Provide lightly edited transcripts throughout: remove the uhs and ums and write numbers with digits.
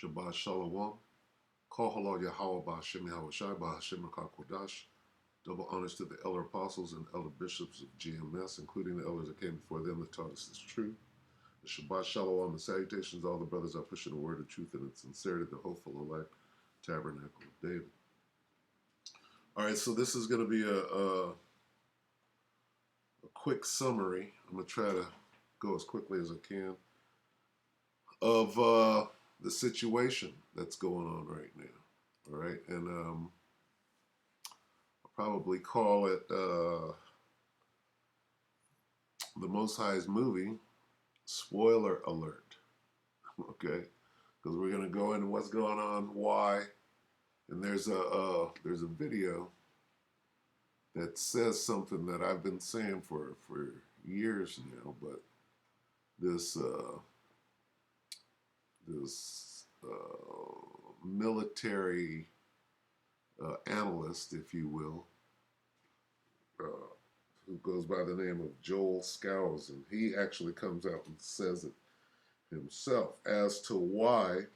Shabbat Shalom. Call halal Yahweh Ba'Hashem Yahweh Shai Ba'Hashem Kodash. Double honors to the elder apostles and elder bishops of GMS, including the elders that came before them that taught us this truth. The Shabbat Shalom and salutations. All the brothers are pushing the word of truth and in sincerity, the hopeful elect tabernacle of David. All right, so this is going to be a quick summary. I'm going to try to go as quickly as I can of the situation that's going on right now. All right, and I'll probably call it the Most High's movie, spoiler alert. Okay, because we're going to go into what's going on, why, and there's a video that says something that I've been saying for years now, but this military analyst, if you will, who goes by the name of Joel Skousen, he actually comes out and says it himself as to why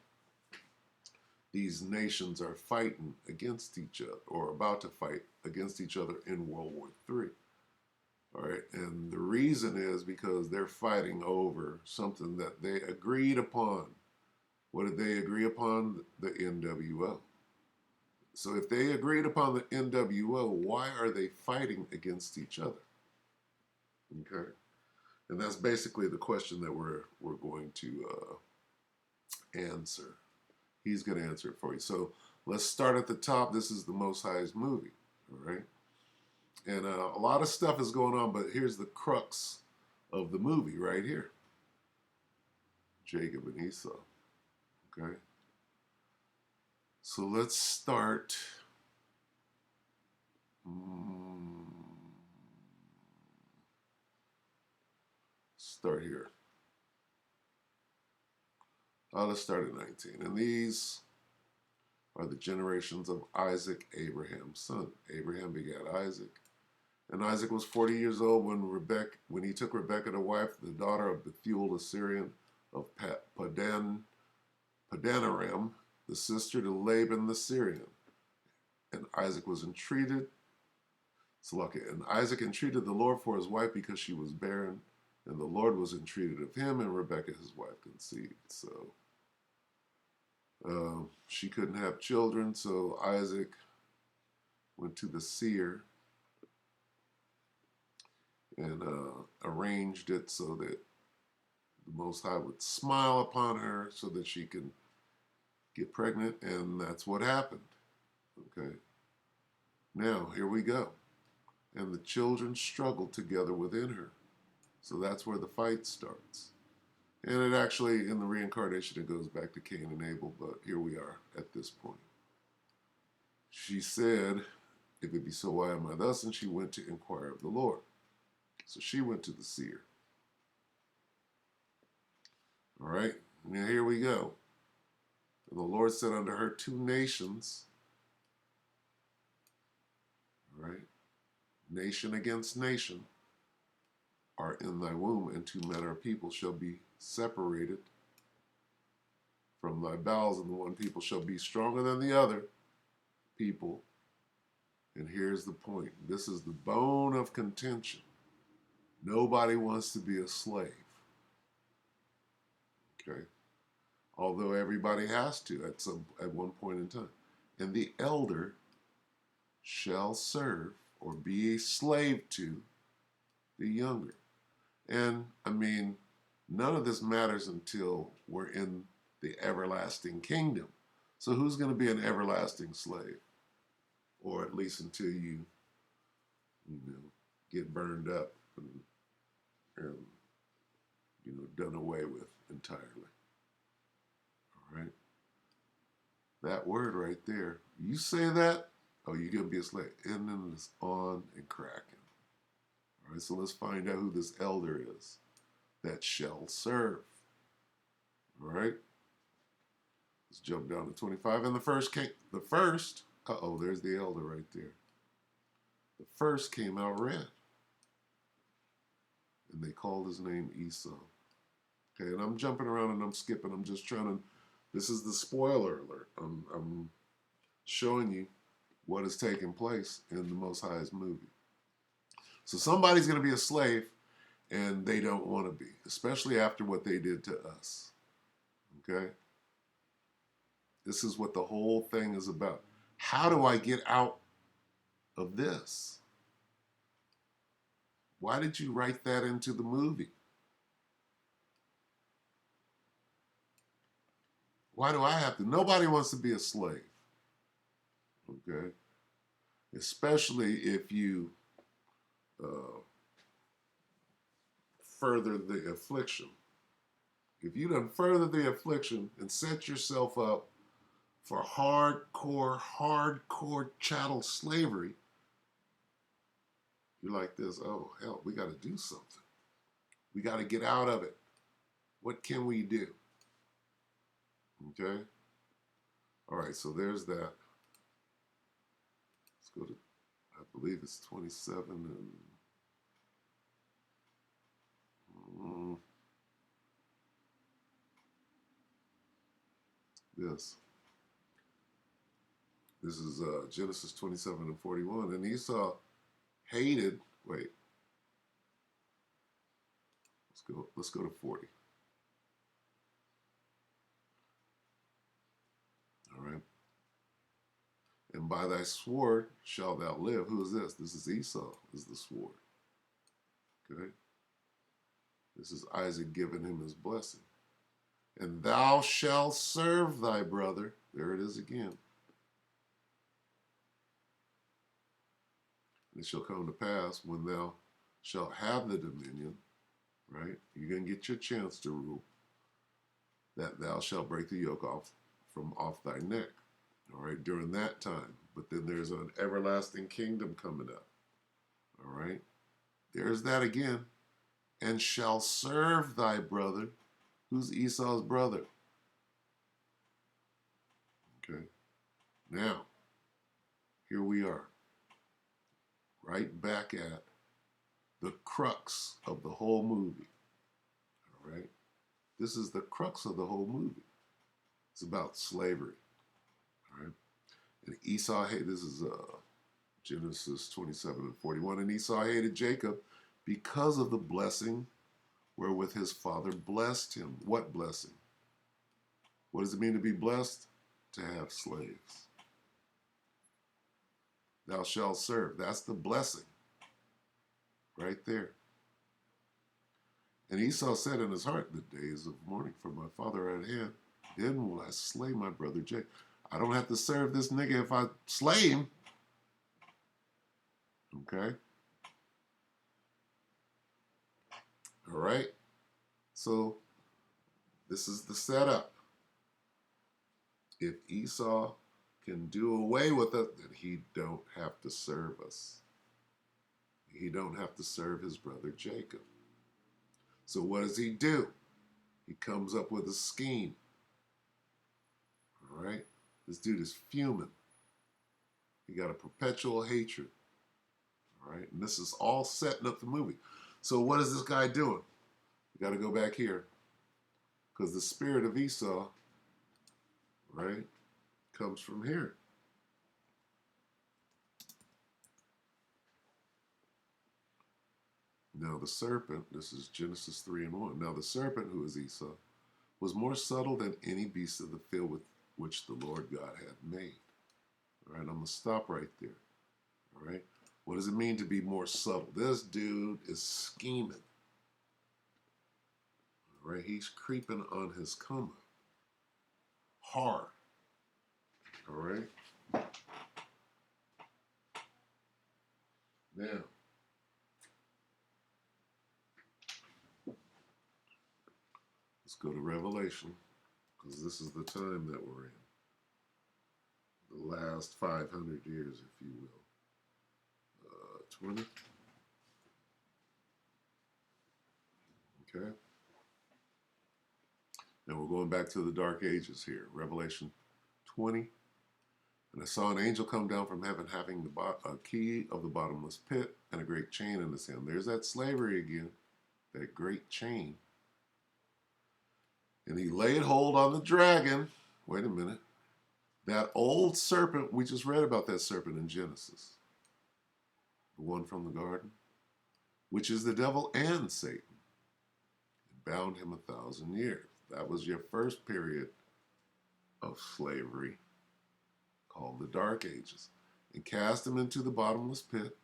these nations are fighting against each other or about to fight against each other in World War III. All right, and the reason is because they're fighting over something that they agreed upon. What did they agree upon? The NWO. So if they agreed upon the NWO, why are they fighting against each other? Okay, and that's basically the question that we're going to answer. He's going to answer it for you. So let's start at the top. This is the Most High's movie, all right? And a lot of stuff is going on, but here's the crux of the movie right here. Jacob and Esau, okay? So let's start. Start here. Let's start at 19. And these are the generations of Isaac, Abraham's son. Abraham begat Isaac. And Isaac was 40 years old when he took Rebekah to wife, the daughter of Bethuel the Syrian of Padanaram, the sister to Laban the Syrian. And Isaac entreated the Lord for his wife because she was barren, and the Lord was entreated of him, and Rebekah his wife conceived. So she couldn't have children, so Isaac went to the seer and arranged it so that the Most High would smile upon her so that she can get pregnant, and that's what happened. Okay. Now, here we go. And the children struggled together within her. So that's where the fight starts. And it actually, in the reincarnation, it goes back to Cain and Abel, but here we are at this point. She said, if it be so, why am I thus? And she went to inquire of the Lord. So she went to the seer. All right, now here we go. And the Lord said unto her, two nations, all right, nation against nation, are in thy womb, and two manner of people shall be separated from thy bowels, and the one people shall be stronger than the other people. And here's the point. This is the bone of contention. Nobody wants to be a slave. Okay? Although everybody has to at one point in time. And the elder shall serve or be a slave to the younger. And I mean, none of this matters until we're in the everlasting kingdom. So who's going to be an everlasting slave? Or at least until you get burned up and done away with entirely. All right? That word right there, you say that, oh, you're going to be a slave. And then it's on and cracking. All right, so let's find out who this elder is that shall serve. All right? Let's jump down to 25. And the first, there's the elder right there. The first came out red. And they called his name Esau. Okay, and I'm jumping around and I'm skipping. I'm just trying to This is the spoiler alert. I'm showing you what is taking place in the Most High's movie. So somebody's going to be a slave, and they don't want to be, especially after what they did to us. Okay? This is what the whole thing is about. How do I get out of this? Why did you write that into the movie? Why do I have to? Nobody wants to be a slave. Okay? Especially if you further the affliction. If you done further the affliction and set yourself up for hardcore chattel slavery, you're like this, oh, hell, we got to do something. We got to get out of it. What can we do? Okay? All right, so there's that. Let's go to, I believe it's 27 and... This. This is Genesis 27 and 41. And Esau hated, wait. Let's go to 40. All right. And by thy sword shalt thou live. Who is this? This is Esau, is the sword. Okay. This is Isaac giving him his blessing. And thou shalt serve thy brother. There it is again. And it shall come to pass when thou shalt have the dominion, right? You're going to get your chance to rule, that thou shalt break the yoke off thy neck, all right, during that time. But then there's an everlasting kingdom coming up, all right? There's that again. And shall serve thy brother. Who's Esau's brother? Okay. Now, here we are. Right back at the crux of the whole movie. All right. This is the crux of the whole movie. It's about slavery. All right. And Esau hated, this is Genesis 27 and 41. And Esau hated Jacob because of the blessing wherewith his father blessed him. What blessing? What does it mean to be blessed? To have slaves. Thou shalt serve. That's the blessing. Right there. And Esau said in his heart, the days of mourning for my father are at hand. Then will I slay my brother Jacob. I don't have to serve this nigga if I slay him. Okay? All right? So, this is the setup. If Esau can do away with it, then he don't have to serve us. He don't have to serve his brother Jacob. So what does he do? He comes up with a scheme. All right? This dude is fuming. He got a perpetual hatred. All right? And this is all setting up the movie. So what is this guy doing? We got to go back here. Because the spirit of Esau, right, comes from here. Now the serpent, this is Genesis 3 and 1. Now the serpent, who is Esau, was more subtle than any beast of the field with which the Lord God had made. All right, I'm going to stop right there. All right. What does it mean to be more subtle? This dude is scheming. All right, he's creeping on his come up. Hard. All right. Now, let's go to Revelation, because this is the time that we're in. The last 500 years, if you will. 20. Okay. Now we're going back to the Dark Ages here. Revelation 20. And I saw an angel come down from heaven having a key of the bottomless pit and a great chain in his hand. There's that slavery again, that great chain. And he laid hold on the dragon, wait a minute. That old serpent, we just read about that serpent in Genesis, the one from the garden, which is the devil and Satan, bound him 1,000 years. That was your first period of slavery, called the Dark Ages, and cast him into the bottomless pit,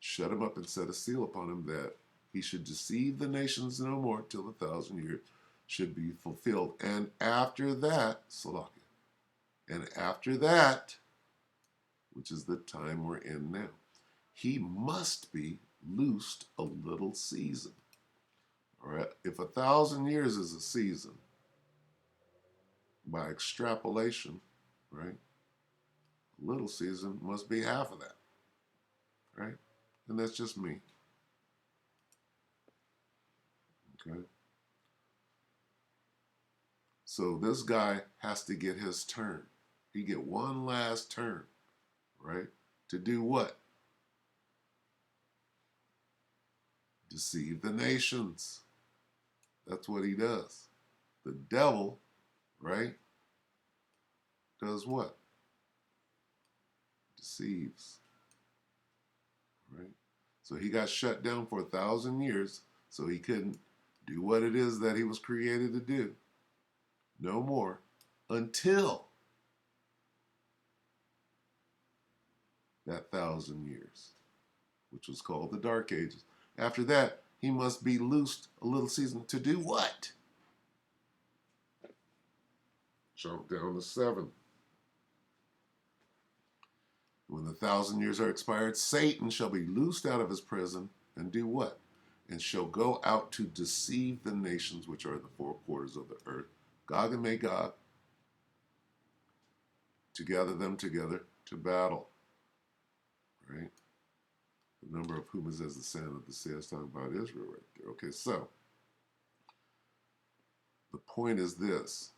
shut him up and set a seal upon him that he should deceive the nations no more till the 1,000 years should be fulfilled. And after that, Salakia, and after that, which is the time we're in now, he must be loosed a little season. All right, if 1,000 years is a season, by extrapolation, right, a little season must be half of that, right? And that's just me. Okay. So this guy has to get his turn. He get one last turn, right? To do what? Deceive the nations. That's what he does. The devil, right, does what? Deceives, right? So he got shut down for 1,000 years, so he couldn't do what it is that he was created to do. No more until that 1,000 years, which was called the Dark Ages. After that, he must be loosed a little season to do what? Jump down to 7. When the 1,000 years are expired, Satan shall be loosed out of his prison and do what? And shall go out to deceive the nations which are in the four quarters of the earth, Gog and Magog, to gather them together to battle. Right? The number of whom is as the sand of the sea. It's talking about Israel right there. Okay, so the point is this.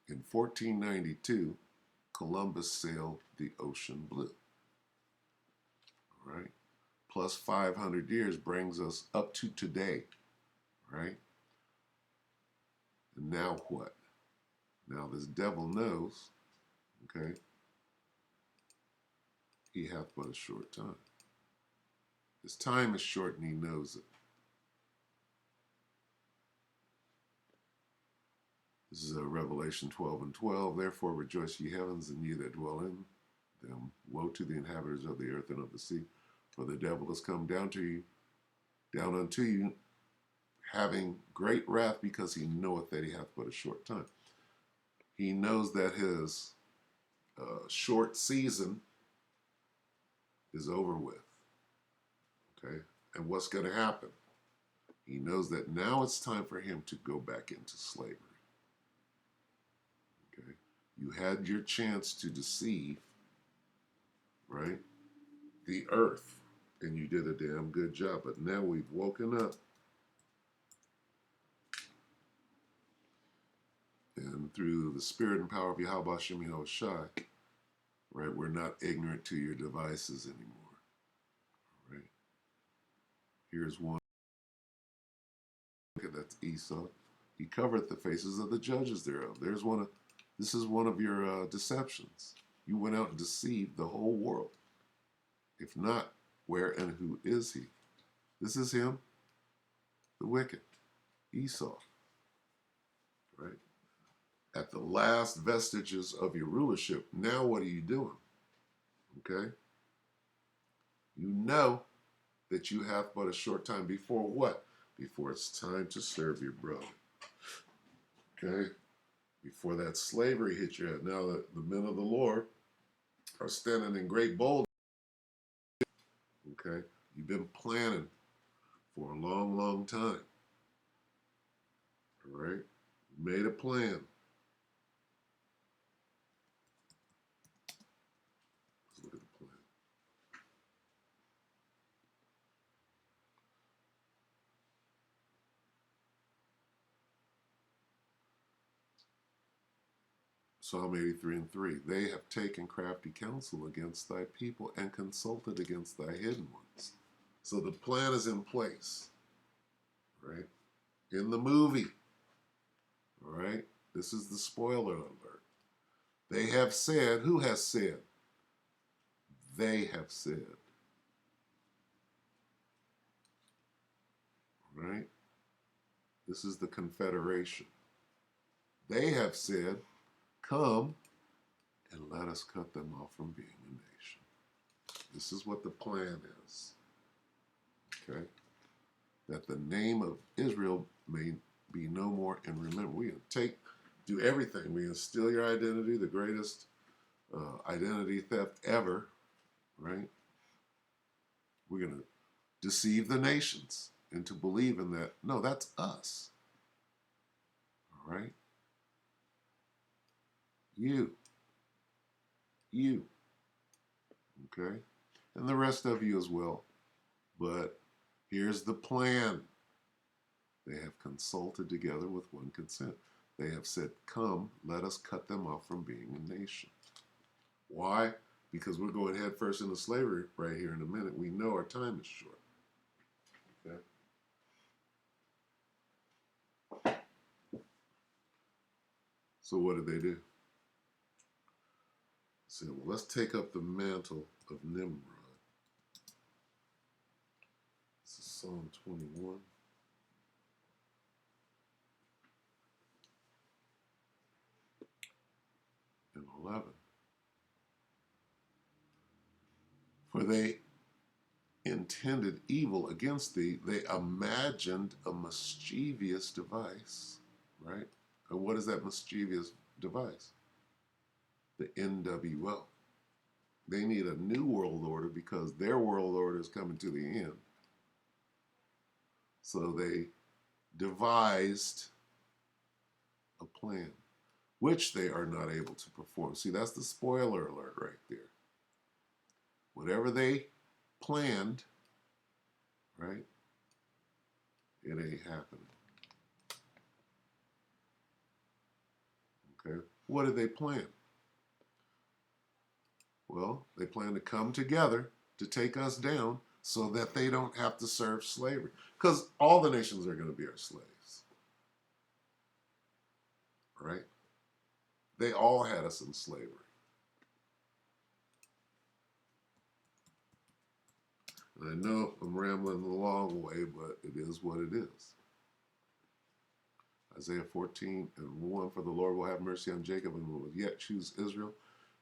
In 1492, Columbus sailed the ocean blue. All right? Plus 500 years brings us up to today. Right? And now what? Now this devil knows, okay, he hath but a short time. His time is short and he knows it. This is Revelation 12:12. Therefore rejoice ye heavens, and ye that dwell in them. Woe to the inhabitants of the earth and of the sea, for the devil is come down unto you, having great wrath, because he knoweth that he hath but a short time. He knows that his short season is over with. Okay? And what's going to happen? He knows that now it's time for him to go back into slavery. Okay? You had your chance to deceive, right, the earth, and you did a damn good job. But now we've woken up, and through the spirit and power of Yahweh Shem Yahushai, right, we're not ignorant to your devices anymore. Right? Here's one. That's Esau. He covered the faces of the judges thereof. This is one of your deceptions. You went out and deceived the whole world. If not, where and who is he? This is him, the wicked, Esau. Right? At the last vestiges of your rulership, now what are you doing? Okay? You know that you have but a short time before what? Before it's time to serve your brother. Okay? Before that slavery hit your head. Now that the men of the Lord are standing in great boldness. Okay? You've been planning for a long, long time. All right? You made a plan. Let's look at the plan. Psalm 83:3. They have taken crafty counsel against thy people and consulted against thy hidden ones. So the plan is in place, right? In the movie, all This is the spoiler alert. They have said, who has said? They have said. Right? This is the Confederation. They have said, come and let us cut them off from being a nation. This is what the plan is. Okay? That the name of Israel may be no more. And remember, we do everything. We can steal your identity, the greatest identity theft ever, right? We're going to deceive the nations into believing that, no, that's us. All right? You. Okay? And the rest of you as well. But here's the plan. They have consulted together with one consent. They have said, come, let us cut them off from being a nation. Why? Because we're going head first into slavery right here in a minute. We know our time is short. Okay? So what did they do? They said, well, let's take up the mantle of Nimrod. This is Psalm 21. And 11. For they intended evil against thee. They imagined a mischievous device, right? And what is that mischievous device? The NWO. They need a new world order because their world order is coming to the end. So they devised a plan, which they are not able to perform. See, that's the spoiler alert right there. Whatever they planned, right, it ain't happening. Okay, what did they plan? Well, they plan to come together to take us down so that they don't have to serve slavery. Because all the nations are going to be our slaves. Right? They all had us in slavery. And I know I'm rambling the long way, but it is what it is. Isaiah 14:1, for the Lord will have mercy on Jacob and will yet choose Israel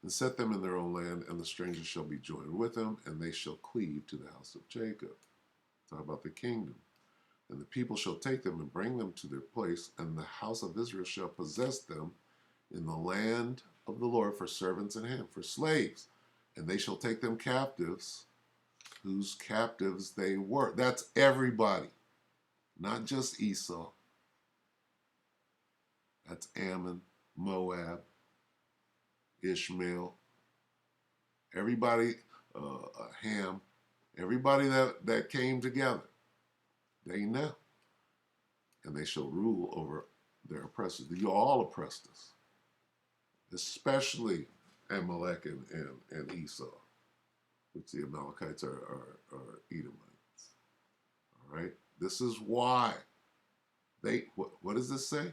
and set them in their own land, and the strangers shall be joined with them, and they shall cleave to the house of Jacob. Talk about the kingdom. And the people shall take them and bring them to their place, and the house of Israel shall possess them in the land of the Lord for servants in hand, for slaves. And they shall take them captives, whose captives they were. That's everybody, not just Esau. That's Ammon, Moab, Ishmael, everybody, Ham, everybody that came together. They know. And they shall rule over their oppressors. You all oppressed us, especially Amalek and Esau, which the Amalekites are Edomites. All right? This is why what does this say?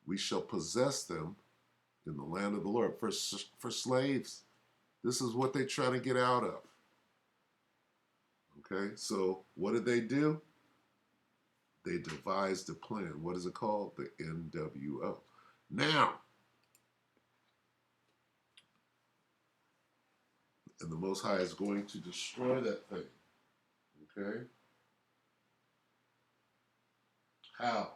We shall possess them in the land of the Lord for slaves. This is what they try to get out of. Okay, so what did they do? They devised a plan. What is it called? The NWO. Now, and the Most High is going to destroy that thing. Okay? How?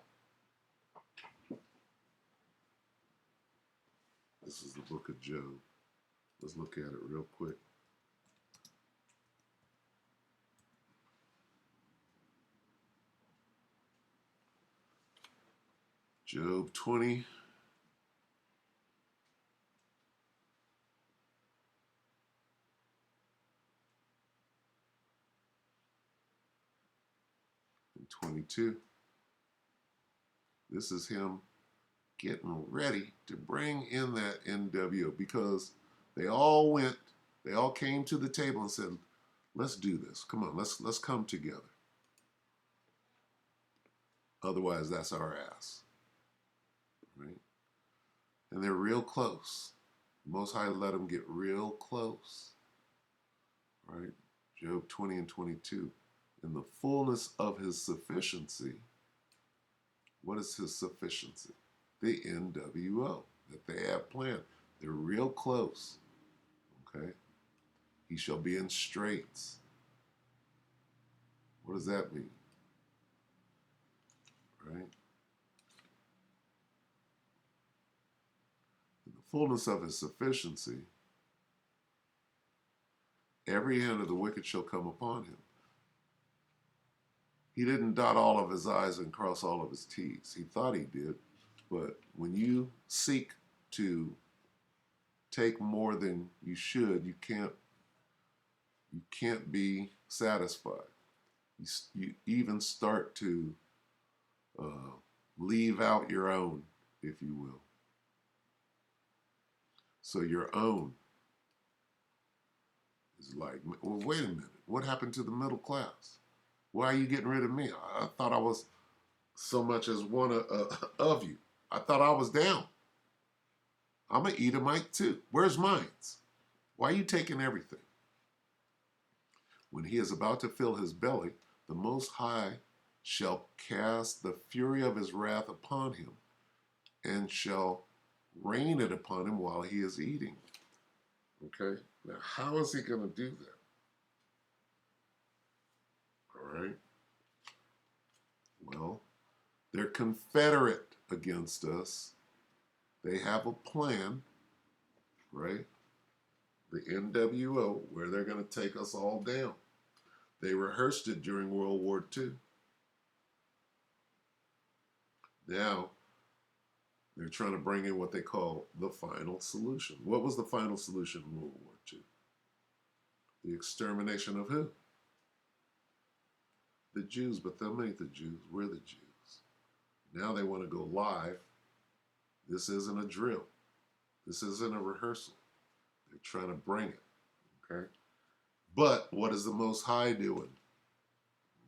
This is the book of Job. Let's look at it real quick. Job 20. And 22. This is him getting ready to bring in that NWO because they all came to the table and said, let's do this. Come on, let's come together. Otherwise, that's our ass. right? And they're real close. Most High let them get real close, right? Job 20 and 22. In the fullness of his sufficiency, what is his sufficiency? The NWO that they have planned. They're real close, okay? He shall be in straits. What does that mean? Right? In the fullness of his sufficiency, every hand of the wicked shall come upon him. He didn't dot all of his I's and cross all of his T's. He thought he did, but when you seek to take more than you should, you can't be satisfied. You even start to leave out your own, if you will. So your own is like, well, wait a minute. What happened to the middle class? Why are you getting rid of me? I thought I was so much as one of you. I thought I was down. I'm an Edomite too. Where's mines? Why are you taking everything? When he is about to fill his belly, the Most High shall cast the fury of his wrath upon him and shall rain it upon him while he is eating. Okay? Now, how is he going to do that? All right? Well, they're confederate against us. They have a plan, right? The NWO, where they're going to take us all down. They rehearsed it during World War II. Now, they're trying to bring in what they call the final solution. What was the final solution in World War II? The extermination of who? The Jews, but them ain't the Jews. We're the Jews. Now they want to go live. This isn't a drill. This isn't a rehearsal. They're trying to bring it, okay? But what is the Most High doing?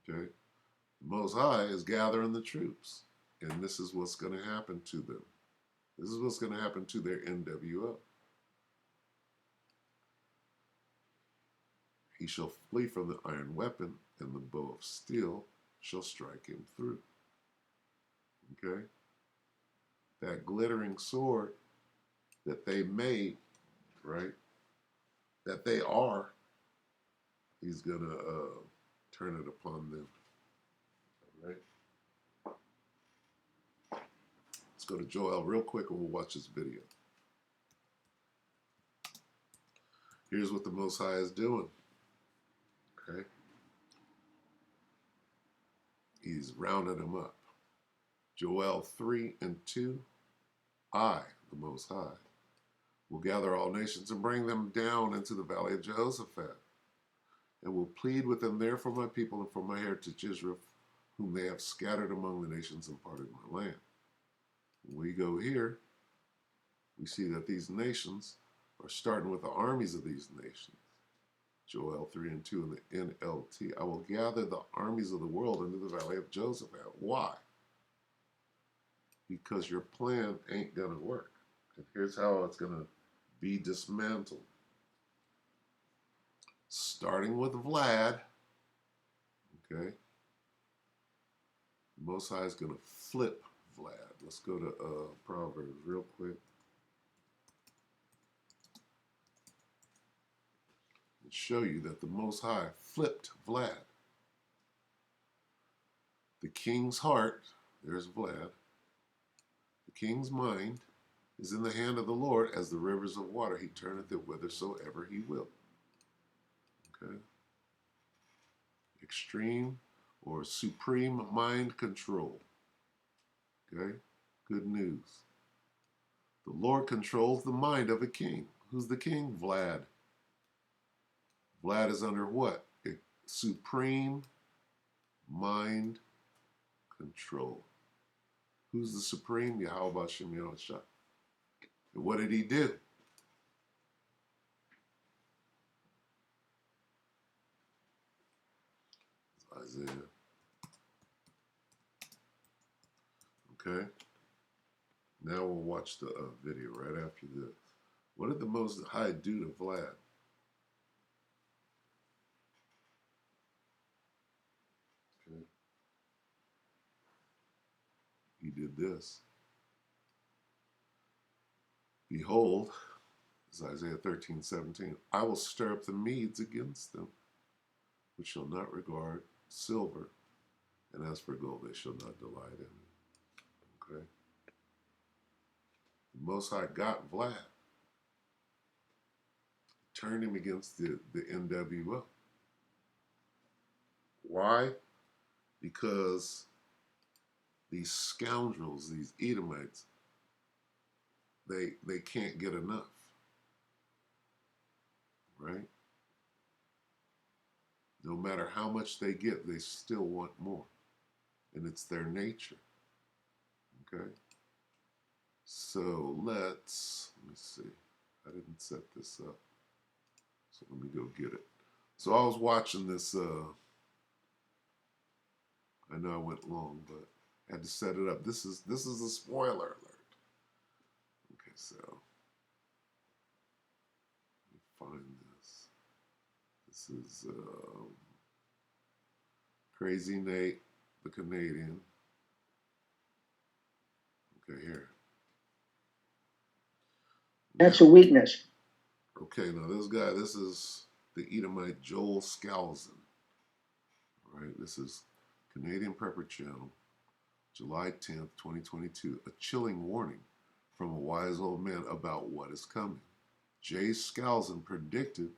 Okay? The Most High is gathering the troops, and this is what's going to happen to them. This is what's going to happen to their NWO. He shall flee from the iron weapon, and the bow of steel shall strike him through. Okay? That glittering sword that they made, right? That they are, he's going to turn it upon them. All right? Let's go to Joel real quick and we'll watch this video. Here's what the Most High is doing. Okay? He's rounding them up. Joel 3 and 2. I, the Most High, will gather all nations and bring them down into the valley of Jehoshaphat, and will plead with them there for my people and for my heritage Israel, whom they have scattered among the nations and parted my land. When we go here, we see that these nations are starting with the armies of these nations. Joel 3 and 2 in the NLT. I will gather the armies of the world into the valley of Jehoshaphat. Why? Because your plan ain't going to work. And here's how it's going to be dismantled. Starting with Vlad, okay? Most High is going to flip Vlad. Let's go to Proverbs real quick. And show you that the Most High flipped Vlad. The king's heart, there's Vlad. The king's mind is in the hand of the Lord as the rivers of water. He turneth it whithersoever he will. Okay? Extreme or supreme mind control. Okay? Good news. The Lord controls the mind of a king. Who's the king? Vlad. Vlad is under what? Supreme mind control. Who's the supreme? Yahweh Shem Yahushua. And what did he do? Isaiah. Okay. Now we'll watch the video right after this. What did the Most High do to Vlad? Okay. He did this. Behold, is Isaiah 13:17. I will stir up the Medes against them, which shall not regard silver, and as for gold, they shall not delight in it. Okay. The Most High got Vlad, turned him against the NWO. Why? Because these scoundrels, these Edomites, they can't get enough, right? No matter how much they get, they still want more. And it's their nature. Okay? So let me see. I didn't set this up. So let me go get it. So I was watching this, I know I went long, but I had to set it up. This is a spoiler alert. Okay, so let me find this. This is Crazy Nate, the Canadian. Okay, here. That's a weakness. Okay, now this guy, this is the Edomite Joel Skousen. All right, this is Canadian Prepper Channel, July 10th, 2022. A chilling warning from a wise old man about what is coming. Jay Skousen predicted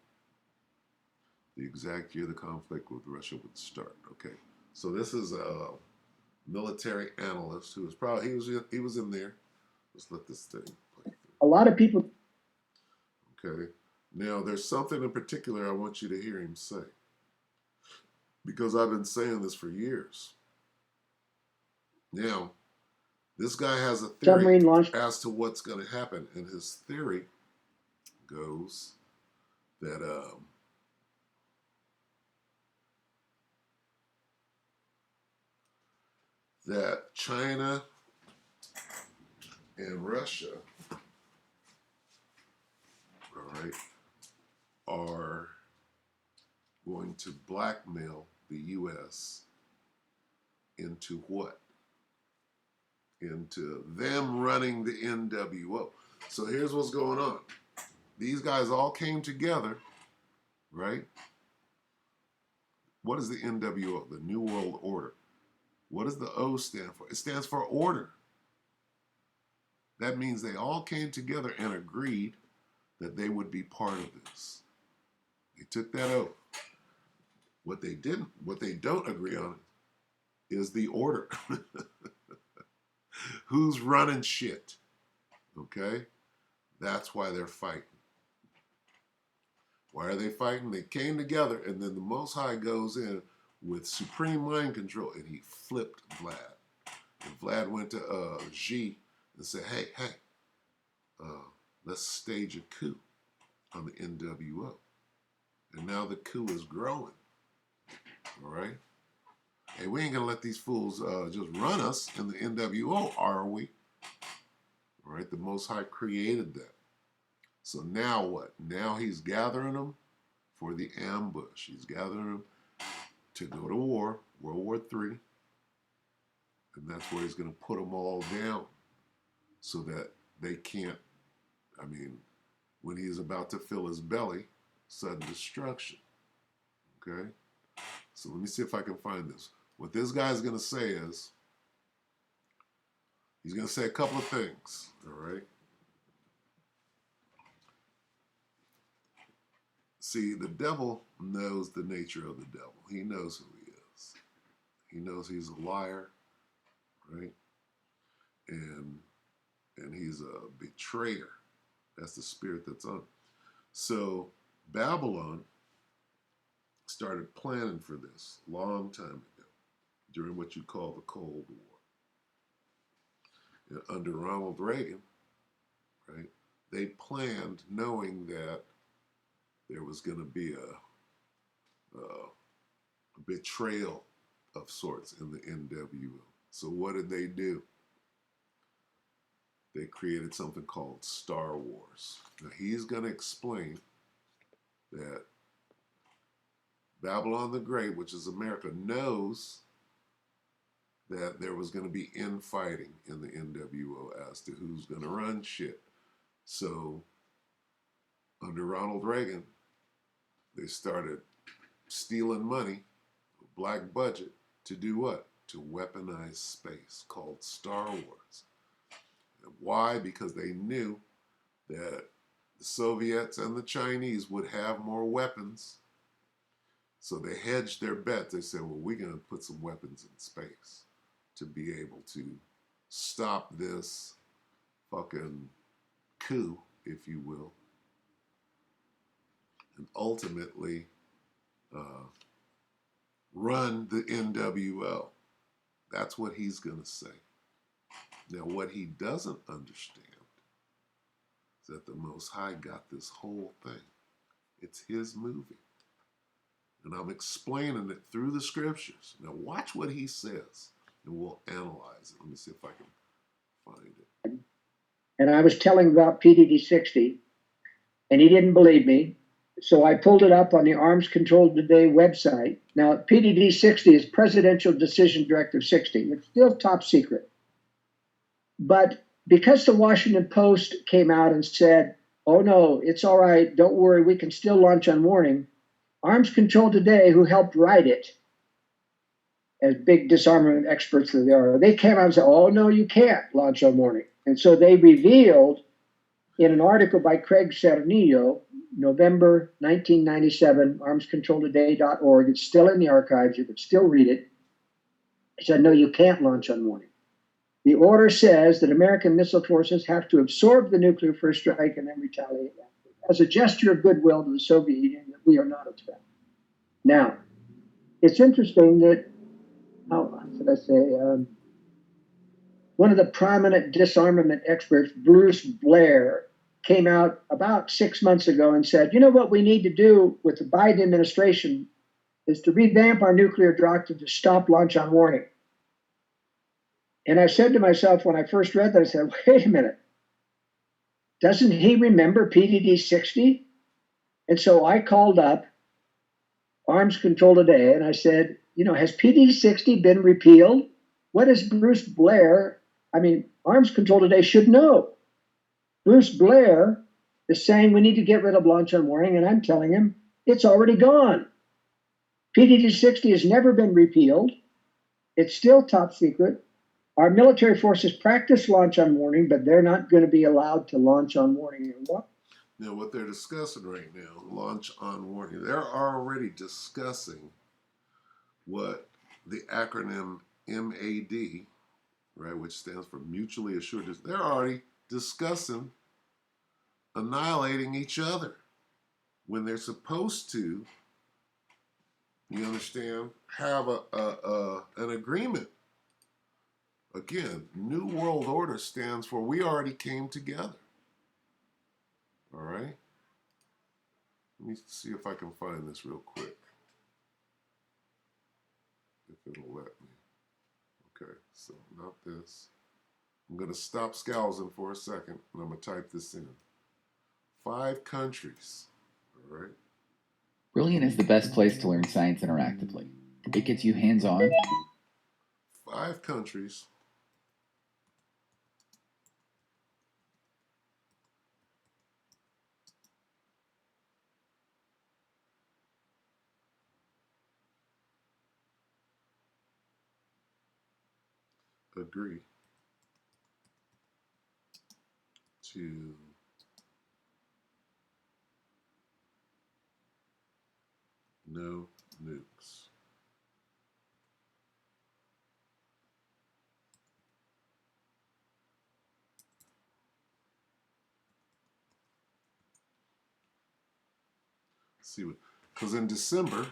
the exact year the conflict with Russia would start. Okay, so this is a military analyst who was probably he was in there. Let's let this thing play through. A lot of people. Okay, now there's something in particular I want you to hear him say, because I've been saying this for years. Now, this guy has a theory as to what's going to happen, and his theory goes that China and Russia, all right, are going to blackmail the U.S. into what? Into them running the NWO. So here's what's going on. These guys all came together, right? What is the NWO? The New World Order. What does the O stand for? It stands for order. That means they all came together and agreed that they would be part of this. They took that oath. What they don't agree on is the order. Who's running shit? Okay? That's why they're fighting. Why are they fighting? They came together, and then the Most High goes in with supreme mind control, and he flipped Vlad. And Vlad went to Xi and said, hey, let's stage a coup on the NWO. And now the coup is growing. All right? Hey, we ain't going to let these fools just run us in the NWO, are we? All right? The Most High created that. So now what? Now he's gathering them for the ambush. He's gathering them to go to war, World War III. And that's where he's going to put them all down so that they can't, I mean, when he's about to fill his belly, sudden destruction. Okay? So let me see if I can find this. What this guy's going to say is, he's going to say a couple of things, all right? See, the devil knows the nature of the devil. He knows who he is. He knows he's a liar, right? And he's a betrayer. That's the spirit that's on him. So Babylon started planning for this a long time ago, during what you call the Cold War. And under Ronald Reagan, right, they planned knowing that there was going to be a betrayal of sorts in the NWO. So what did they do? they created something called Star Wars. Now he's going to explain that Babylon the Great, which is America, knows that there was going to be infighting in the NWO as to who's going to run shit. So under Ronald Reagan, they started stealing money, black budget, to do what? To weaponize space, called Star Wars. And why? Because they knew that the Soviets and the Chinese would have more weapons. So they hedged their bet. They said, well, we're going to put some weapons in space to be able to stop this fucking coup, if you will, and ultimately run the NWO. That's what he's going to say. Now, what he doesn't understand is that the Most High got this whole thing. It's his movie. And I'm explaining it through the scriptures. Now, watch what he says, and we'll analyze it. Let me see if I can find it. And I was telling about PDD 60, and he didn't believe me. So I pulled it up on the Arms Control Today website. Now, PDD 60 is Presidential Decision Directive 60. It's still top secret. But because the Washington Post came out and said, oh no, it's all right, don't worry, we can still launch on warning, Arms Control Today, who helped write it, as big disarmament experts that they are, they came out and said, oh no, you can't launch on warning. And so they revealed in an article by Craig Cernillo, November 1997, armscontroltoday.org, it's still in the archives, you can still read it. He said, no, you can't launch on warning. The order says that American missile forces have to absorb the nuclear first strike and then retaliate as a gesture of goodwill to the Soviet Union that we are not a threat. Now, it's interesting that, how should I say, one of the prominent disarmament experts, Bruce Blair, came out about 6 months ago and said, you know what we need to do with the Biden administration is to revamp our nuclear doctrine to stop launch on warning. And I said to myself when I first read that, I said, wait a minute, doesn't he remember PDD 60? And so I called up Arms Control Today and I said, you know, has PDD 60 been repealed? What is Bruce Blair? Arms Control Today should know. Bruce Blair is saying we need to get rid of launch on warning, and I'm telling him it's already gone. PDD 60 has never been repealed. It's still top secret. Our military forces practice launch on warning, but they're not going to be allowed to launch on warning anymore. Now, what they're discussing right now, launch on warning, they're already discussing what the acronym MAD, right, which stands for Mutually Assured, they're already discussing annihilating each other when they're supposed to, you understand, have an agreement. Again, New World Order stands for we already came together. All right? Let me see if I can find this real quick. If it'll let me. Okay, so not this. I'm going to stop Scowsing for a second, and I'm going to type this in. 5 countries. All right? Brilliant is the best place to learn science interactively. It gets you hands-on. 5 countries. Agree to no nukes. Let's see what, because in December,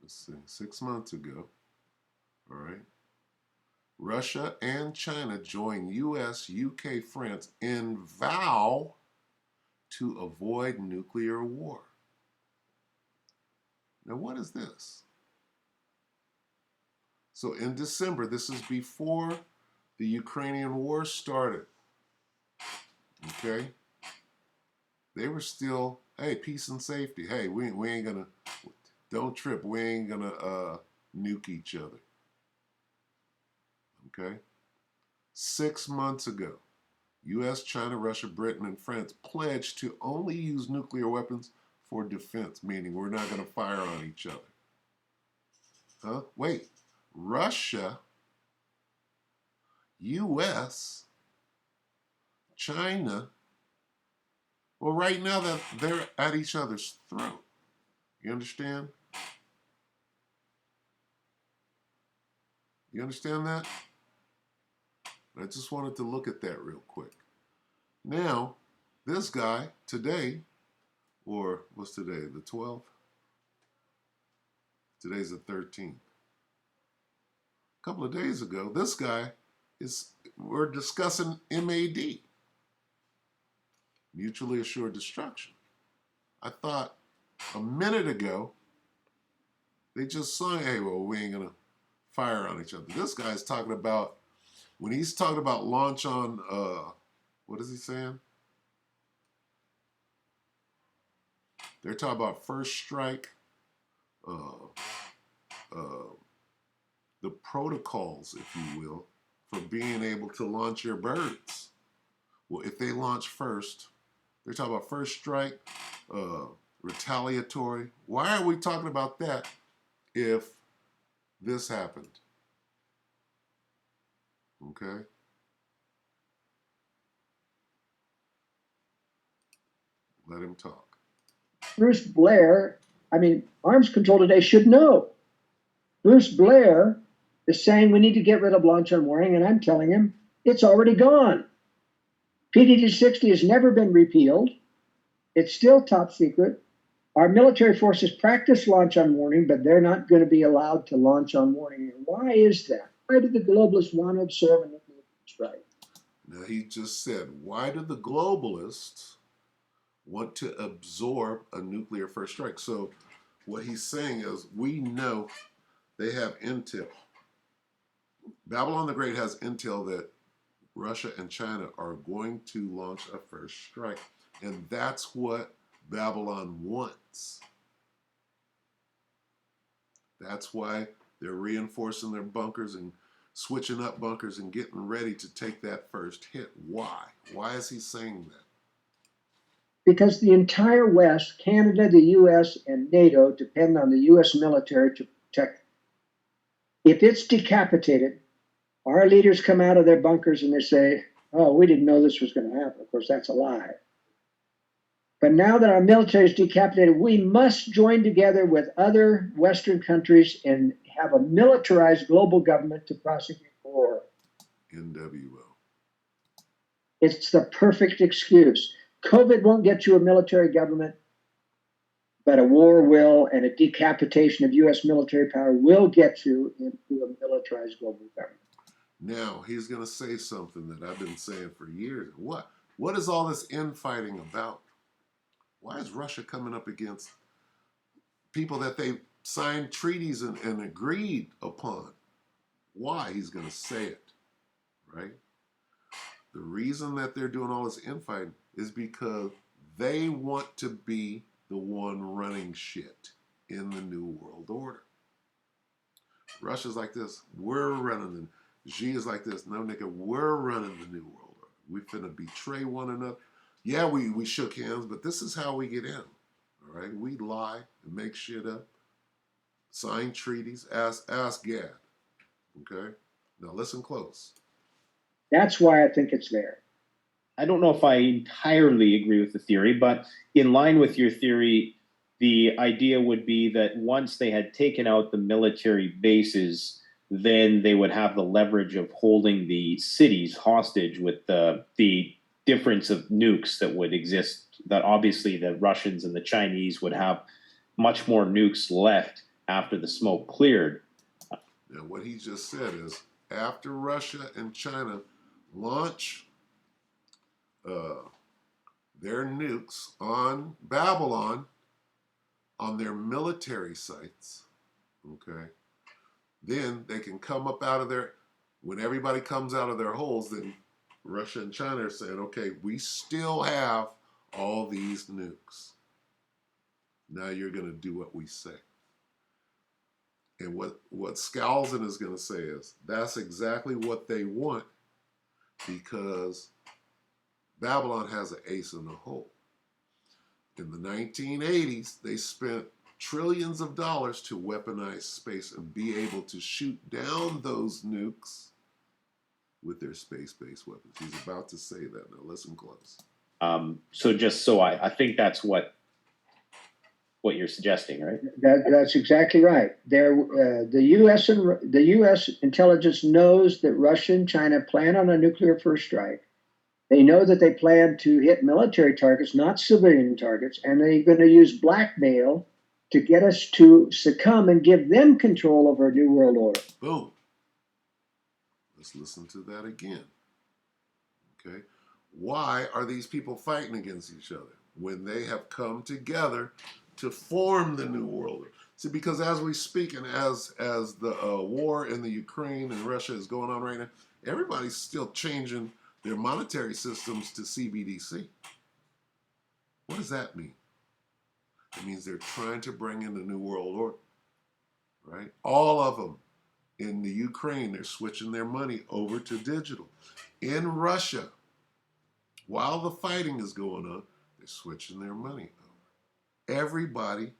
let's see, 6 months ago, all right, Russia and China joined US, UK, France in vow to avoid nuclear war. Now, what is this? So in December, this is before the Ukrainian war started. Okay? They were still, hey, peace and safety. Hey, we ain't gonna, don't trip. We ain't gonna nuke each other. Okay? 6 months ago, US, China, Russia, Britain, and France pledged to only use nuclear weapons for defense, meaning we're not going to fire on each other. Huh? Wait, Russia, US, China, well, right now that they're at each other's throat. You understand? You understand that? I just wanted to look at that real quick. Now, this guy today, or what's today, the 12th? Today's the 13th. A couple of days ago, this guy we're discussing MAD, mutually assured destruction. I thought a minute ago they just signed, hey, well, we ain't gonna fire on each other. This guy's talking about, when he's talking about launch on, what is he saying? They're talking about first strike, uh, uh, the protocols, if you will, for being able to launch your birds. Well, if they launch first, they're talking about first strike, retaliatory. Why are we talking about that if this happened? Okay. Let him talk. Bruce Blair, Arms Control Today should know. Bruce Blair is saying we need to get rid of launch on warning, and I'm telling him it's already gone. PDD 60 has never been repealed. It's still top secret. Our military forces practice launch on warning, but they're not going to be allowed to launch on warning. And why is that? Why do the globalists want to absorb a nuclear strike? Now, he just said, why do the globalists want to absorb a nuclear first strike? So what he's saying is, we know they have intel. Babylon the Great has intel that Russia and China are going to launch a first strike. And that's what Babylon wants. That's why they're reinforcing their bunkers and switching up bunkers and getting ready to take that first hit. Why? Why is he saying that? Because the entire West, Canada, the US, and NATO depend on the US military to protect. If it's decapitated, our leaders come out of their bunkers and they say, oh, we didn't know this was going to happen. Of course, that's a lie. But now that our military is decapitated, we must join together with other Western countries and have a militarized global government to prosecute war. NWO. It's the perfect excuse. COVID won't get you a military government, but a war will, and a decapitation of US military power will get you into a militarized global government. Now, he's going to say something that I've been saying for years. What is all this infighting about? Why is Russia coming up against people that they signed treaties and agreed upon? Why? He's going to say it, right? The reason that they're doing all this infighting is because they want to be the one running shit in the New World Order. Russia's like this, we're running the, Xi is like this, no nigga, we're running the New World Order. We finna betray one another. Yeah, we shook hands, but this is how we get in. All right, we lie and make shit up, sign treaties, ask Gad. Okay, now listen close. That's why I think it's there. I don't know if I entirely agree with the theory, but in line with your theory, the idea would be that once they had taken out the military bases, then they would have the leverage of holding the cities hostage with the difference of nukes that would exist, that obviously the Russians and the Chinese would have much more nukes left after the smoke cleared. Now, what he just said is, after Russia and China launch their nukes on Babylon, on their military sites, okay, then they can come up out of their, when everybody comes out of their holes, then Russia and China are saying, okay, we still have all these nukes. Now you're going to do what we say. And what Skousen is going to say is that's exactly what they want, because Babylon has an ace in the hole. In the 1980s, they spent trillions of dollars to weaponize space and be able to shoot down those nukes with their space-based weapons. He's about to say that. Now listen close. So I think that's what you're suggesting, right? That's exactly right. The U.S. intelligence knows that Russia and China plan on a nuclear first strike. They know that they plan to hit military targets, not civilian targets, and they're going to use blackmail to get us to succumb and give them control over a new world order. Boom. Let's listen to that again. Okay. Why are these people fighting against each other when they have come together to form the new world order? See, because as we speak and as the war in the Ukraine and Russia is going on right now, everybody's still changing their monetary systems to CBDC. What does that mean? It means they're trying to bring in the new world order, right? All of them. In the Ukraine, they're switching their money over to digital. In Russia, while the fighting is going on, they're switching their money over. Everybody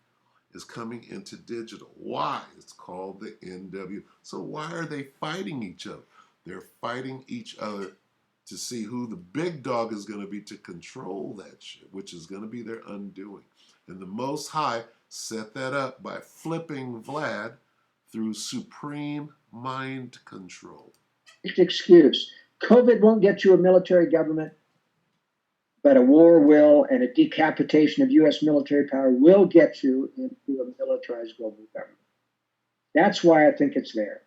is coming into digital. Why? It's called the NW. So why are they fighting each other? They're fighting each other to see who the big dog is going to be to control that shit, which is going to be their undoing. And the Most High set that up by flipping Vlad through supreme mind control. Excuse. COVID won't get you a military government, but a war will, and a decapitation of U.S. military power will get you into a militarized global government. That's why I think it's there.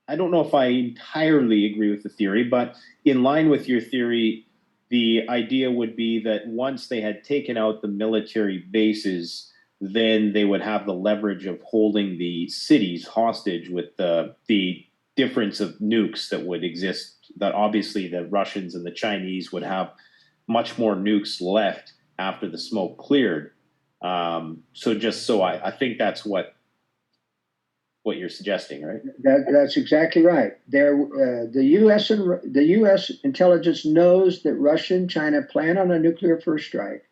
I don't know if I entirely agree with the theory, but in line with your theory, the idea would be that once they had taken out the military bases, then they would have the leverage of holding the cities hostage with the difference of nukes that would exist. That obviously the Russians and the Chinese would have much more nukes left after the smoke cleared. So I think that's what you're suggesting, right? That's exactly right. The U.S. intelligence knows that Russia and China plan on a nuclear first strike.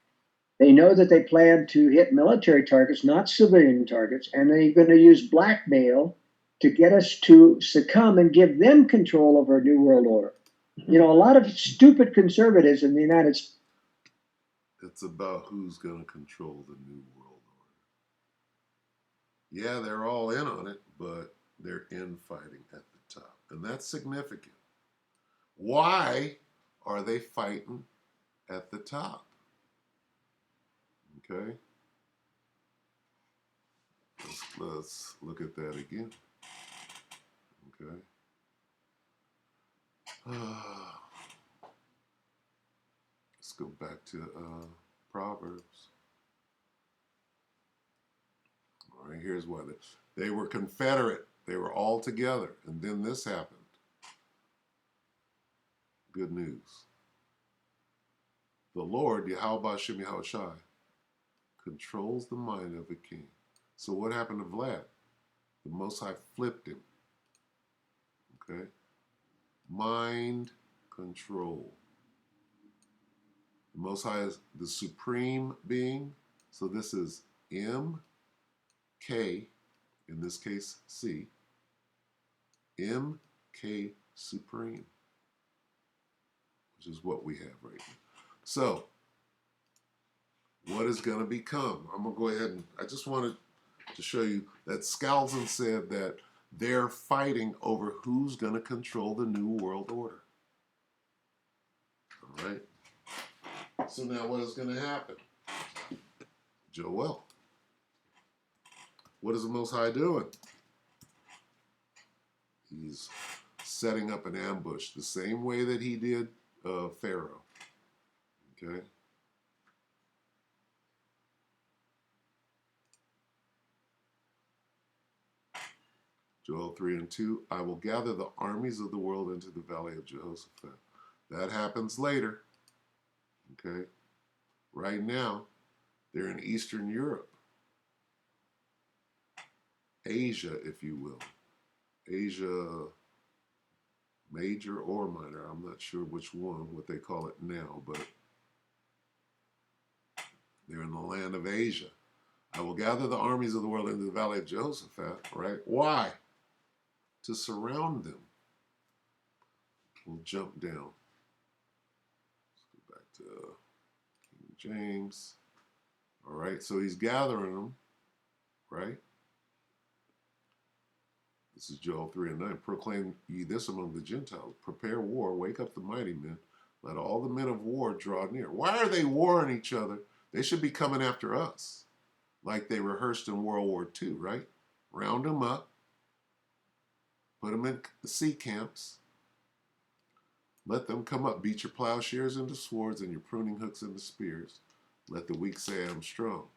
They know that they plan to hit military targets, not civilian targets, and they're going to use blackmail to get us to succumb and give them control over a new world order. You know, a lot of stupid conservatives in the United States. It's about who's going to control the new world order. Yeah, they're all in on it, but they're infighting at the top. And that's significant. Why are they fighting at the top? Okay. Let's look at that again. Okay. Let's go back to Proverbs. All right, here's why. They were confederate. They were all together. And then this happened. Good news. The Lord, Yahweh Shem Yahushai, controls the mind of a king. So what happened to Vlad? The Most High flipped him. Okay? Mind control. The Most High is the supreme being. So this is M, K, in this case C. M, K, supreme. Which is what we have right now. So, what is going to become? I'm going to go ahead and I just wanted to show you that Skousen said that they're fighting over who's going to control the new world order. All right. So now what is going to happen? Joel. What is the Most High doing? He's setting up an ambush the same way that he did Pharaoh. Okay. Joel 3:2, I will gather the armies of the world into the valley of Jehoshaphat. That happens later. Okay. Right now, they're in Eastern Europe. Asia, if you will. Asia Major or Minor. I'm not sure which one, what they call it now, but they're in the land of Asia. I will gather the armies of the world into the valley of Jehoshaphat, right? Why? To surround them. We'll jump down. Let's go back to King James. All right, so he's gathering them, right? This is Joel 3 and 9. Proclaim ye this among the Gentiles. Prepare war, wake up the mighty men. Let all the men of war draw near. Why are they warring each other? They should be coming after us, like they rehearsed in World War II, right? Round them up, put them in the sea camps, let them come up, beat your plowshares into swords and your pruning hooks into spears. Let the weak say, I'm strong.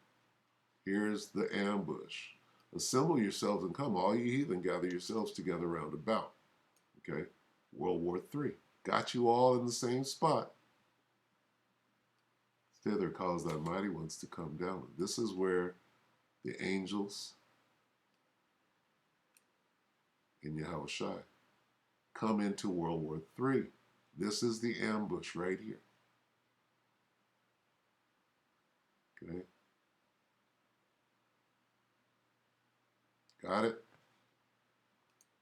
Here's the ambush. Assemble yourselves and come, all you heathen, gather yourselves together round about. Okay? World War III. Got you all in the same spot. Thither cause thy mighty ones to come down. This is where the angels in Yahushua come into World War III. This is the ambush right here. Okay? Got it?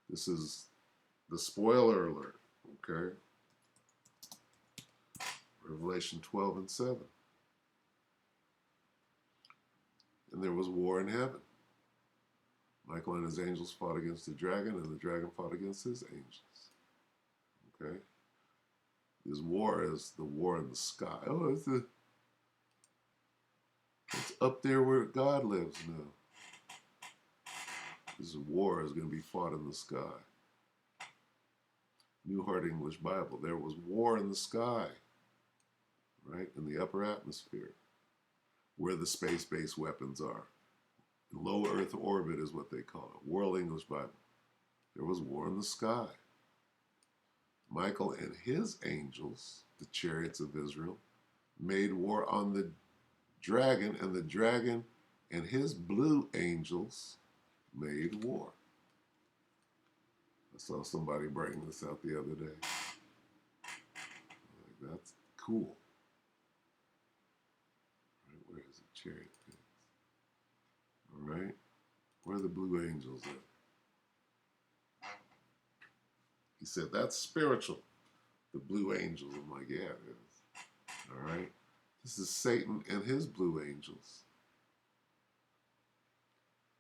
This is the spoiler alert. Okay? Revelation 12 and 7. And there was war in heaven. Michael and his angels fought against the dragon, and the dragon fought against his angels. Okay? This war is the war in the sky. Oh, it's up there where God lives now. This war is going to be fought in the sky. New Heart English Bible. There was war in the sky, right? In the upper atmosphere, where the space-based weapons are. Low Earth orbit is what they call it. World English Bible. There was war in the sky. Michael and his angels, the chariots of Israel, made war on the dragon, and the dragon and his blue angels made war. I saw somebody bring this out the other day. Like, that's cool. Right, where is the chariot? All right, where are the blue angels at? He said, that's spiritual. The blue angels. I'm like, yeah, it is. All right. This is Satan and his blue angels.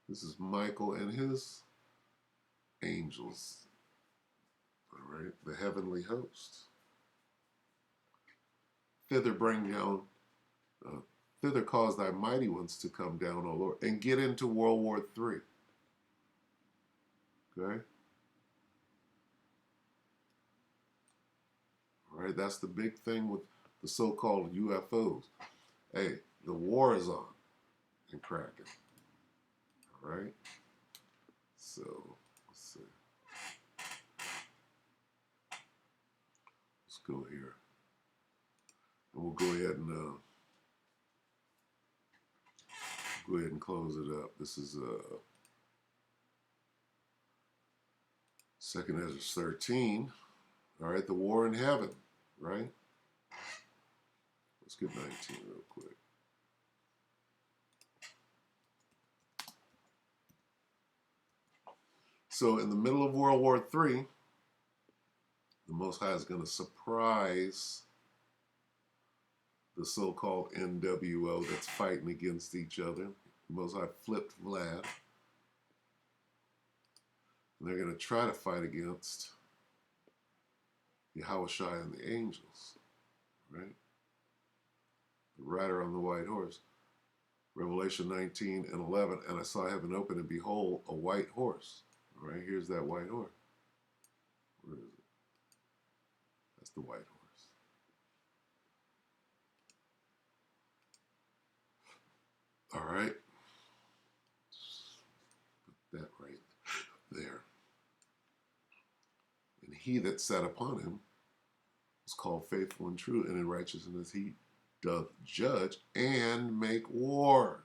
This is Michael and his angels. All right. The heavenly host. Thither bring down, thither cause thy mighty ones to come down, O Lord, and get into World War III. Okay? All right, that's the big thing with the so-called UFOs. Hey, the war is on in Kraken. All right? So, let's see. Let's go here. And we'll go ahead and close it up. This is 2nd Ezra 13. All right, the war in heaven, right? Let's get 19 real quick. So in the middle of World War III, the Most High is going to surprise the so-called NWO that's fighting against each other. The Most High flipped Vlad. And they're going to try to fight against Yahushua and the angels, right? The rider on the white horse. Revelation 19 and 11, and I saw heaven open, and behold, a white horse. All right, here's that white horse. Where is it? That's the white horse. All right. Put that right there. And he that sat upon him was called faithful and true, and in righteousness he doth judge and make war.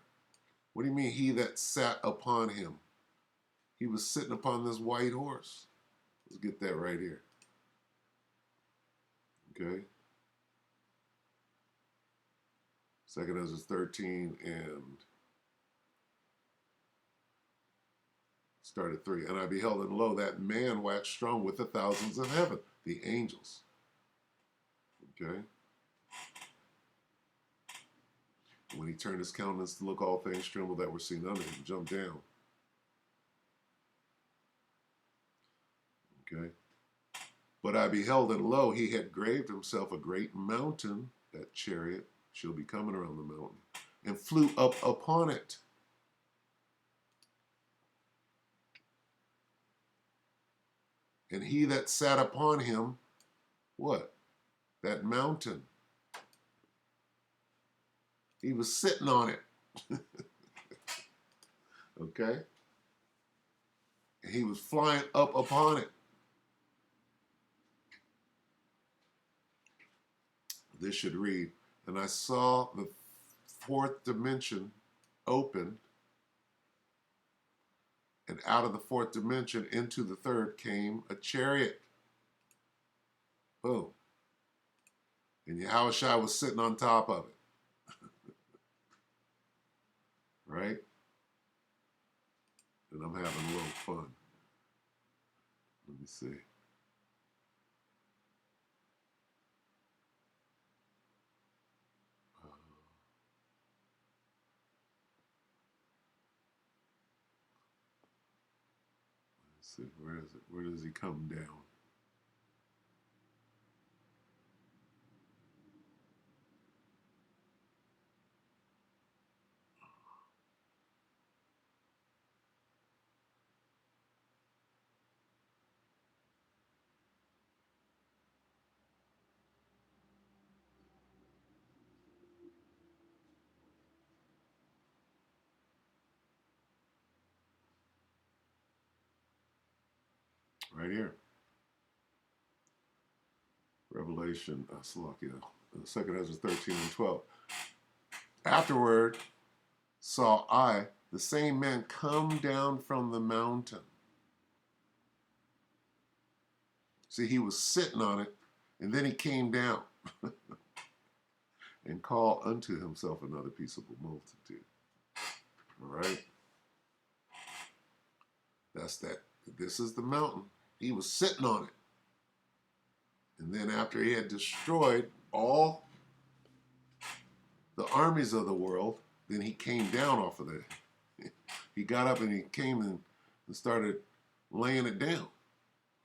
What do you mean, he that sat upon him? He was sitting upon this white horse. Let's get that right here. Okay. 2 Ezra 13 and start at 3. And I beheld, and lo, that man waxed strong with the thousands of heaven, the angels. Okay. When he turned his countenance to look, all things trembled that were seen under him, jumped down. Okay. But I beheld, and lo, he had graved himself a great mountain, that chariot shall be coming around the mountain, and flew up upon it. And he that sat upon him, what? That mountain. He was sitting on it. Okay? And he was flying up upon it. This should read, and I saw the fourth dimension opened, and out of the fourth dimension into the third came a chariot. Boom. And Yahushua was sitting on top of it. Right? And I'm having a little fun. Let me see. Let's see, where is it? Where does he come down? Right here. Revelation, Salakia, 2 Ezra 13 and 12. Afterward saw I the same man come down from the mountain. See, he was sitting on it, and then he came down and called unto himself another peaceable multitude. All right? That's that. This is the mountain. He was sitting on it. And then after he had destroyed all the armies of the world, then he came down off of it. He got up and he came and started laying it down.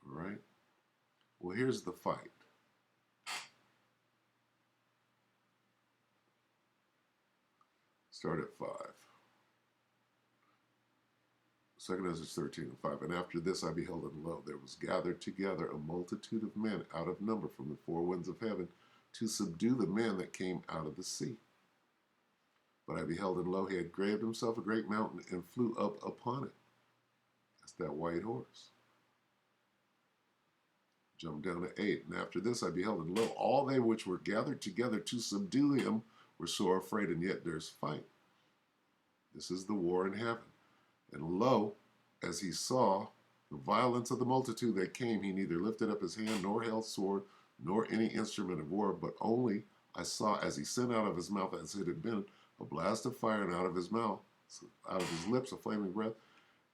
All right? Well, here's the fight. Start at 5. 2 Ezra 13 and 5. And after this I beheld, and lo, there was gathered together a multitude of men out of number from the four winds of heaven to subdue the men that came out of the sea. But I beheld, and lo, he had graved himself a great mountain and flew up upon it. That's that white horse. Jump down to 8. And after this I beheld, and lo, all they which were gathered together to subdue him were sore afraid, and yet there's fight. This is the war in heaven. And lo, as he saw the violence of the multitude that came, he neither lifted up his hand, nor held sword, nor any instrument of war, but only I saw as he sent out of his mouth, as it had been, a blast of fire, and out of his mouth, out of his lips, a flaming breath,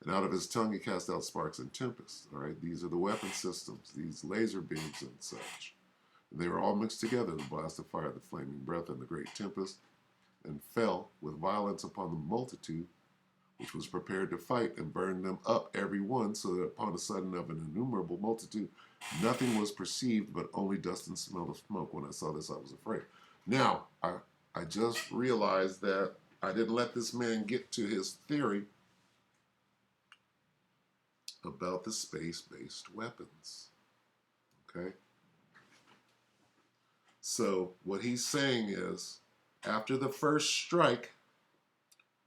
and out of his tongue he cast out sparks and tempests. All right, these are the weapon systems, these laser beams and such. And they were all mixed together, the blast of fire, the flaming breath, and the great tempest, and fell with violence upon the multitude, which was prepared to fight, and burned them up every one, so that upon a sudden of an innumerable multitude, nothing was perceived, but only dust and smell of smoke. When I saw this, I was afraid. Now, I just realized that I didn't let this man get to his theory about the space-based weapons. Okay? So what he's saying is, after the first strike,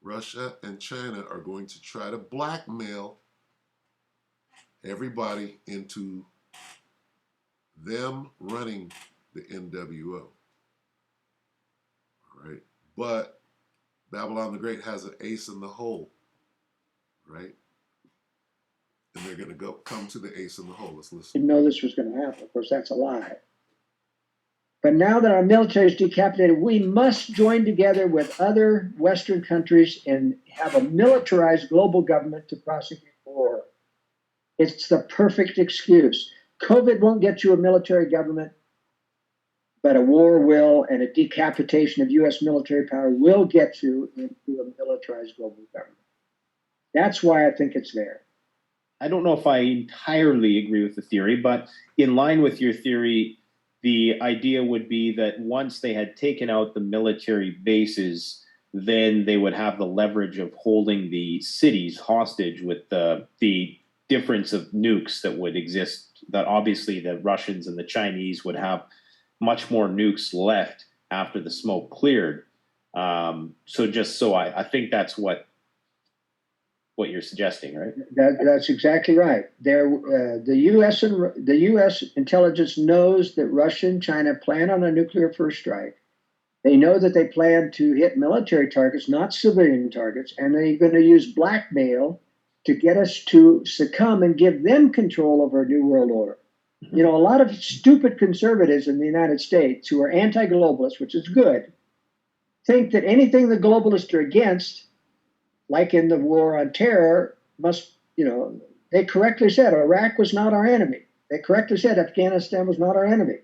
Russia and China are going to try to blackmail everybody into them running the NWO. All right. But Babylon the Great has an ace in the hole, right? And they're going to come to the ace in the hole. Let's listen. Didn't know this was going to happen. Of course, that's a lie. But now that our military is decapitated, we must join together with other Western countries and have a militarized global government to prosecute war. It's the perfect excuse. COVID won't get you a military government, but a war will, and a decapitation of U.S. military power will get you into a militarized global government. That's why I think it's there. I don't know if I entirely agree with the theory, but in line with your theory, the idea would be that once they had taken out the military bases, then they would have the leverage of holding the cities hostage with the difference of nukes that would exist. That obviously the Russians and the Chinese would have much more nukes left after the smoke cleared. I think that's what you're suggesting, right? That's exactly right. The U.S. intelligence knows that Russia and China plan on a nuclear first strike. They know that they plan to hit military targets, not civilian targets, and they're going to use blackmail to get us to succumb and give them control over a new world order. You know, a lot of stupid conservatives in the United States who are anti-globalist, which is good, think that anything the globalists are against, like in the war on terror, they correctly said Iraq was not our enemy. They correctly said Afghanistan was not our enemy.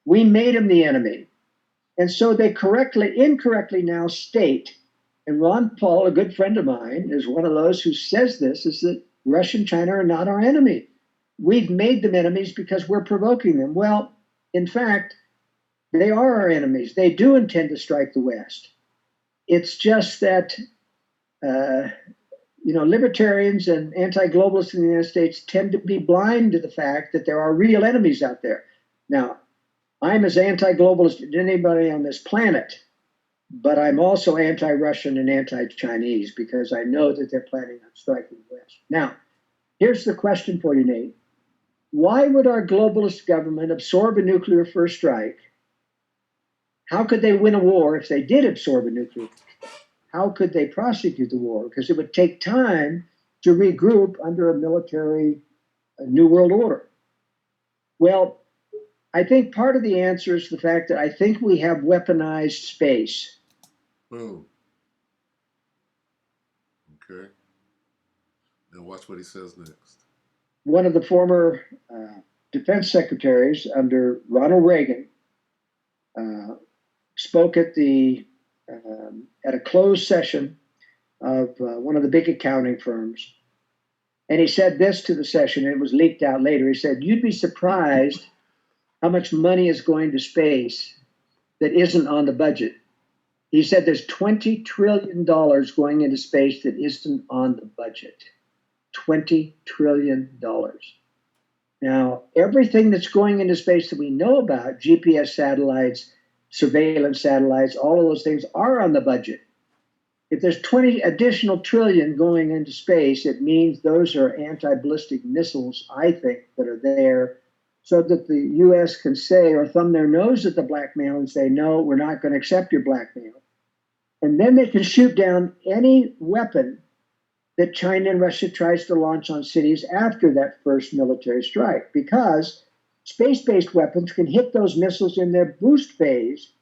We made them the enemy. And so they incorrectly now state, and Ron Paul, a good friend of mine, is one of those who says this, is that Russia and China are not our enemy. We've made them enemies because we're provoking them. Well, in fact, they are our enemies. They do intend to strike the West. It's just that libertarians and anti-globalists in the United States tend to be blind to the fact that there are real enemies out there. Now, I'm as anti-globalist as anybody on this planet, but I'm also anti-Russian and anti-Chinese because I know that they're planning on striking the West. Now, here's the question for you, Nate. Why would our globalist government absorb a nuclear first strike? How could they win a war if they did absorb a nuclear first strike? How could they prosecute the war? Because it would take time to regroup under a military new world order. Well, I think part of the answer is the fact that I think we have weaponized space. Boom. Okay. Now watch what he says next. One of the former defense secretaries under Ronald Reagan spoke at a closed session of one of the big accounting firms. And he said this to the session, and it was leaked out later. He said, "You'd be surprised how much money is going to space that isn't on the budget." He said there's $20 trillion going into space that isn't on the budget. $20 trillion. Now, everything that's going into space that we know about, GPS satellites, surveillance satellites, all of those things are on the budget. If there's 20 additional trillion going into space, it means those are anti-ballistic missiles, I think, that are there so that the U.S. can say or thumb their nose at the blackmail and say, no, we're not going to accept your blackmail. And then they can shoot down any weapon that China and Russia tries to launch on cities after that first military strike, because space-based weapons can hit those missiles in their boost phase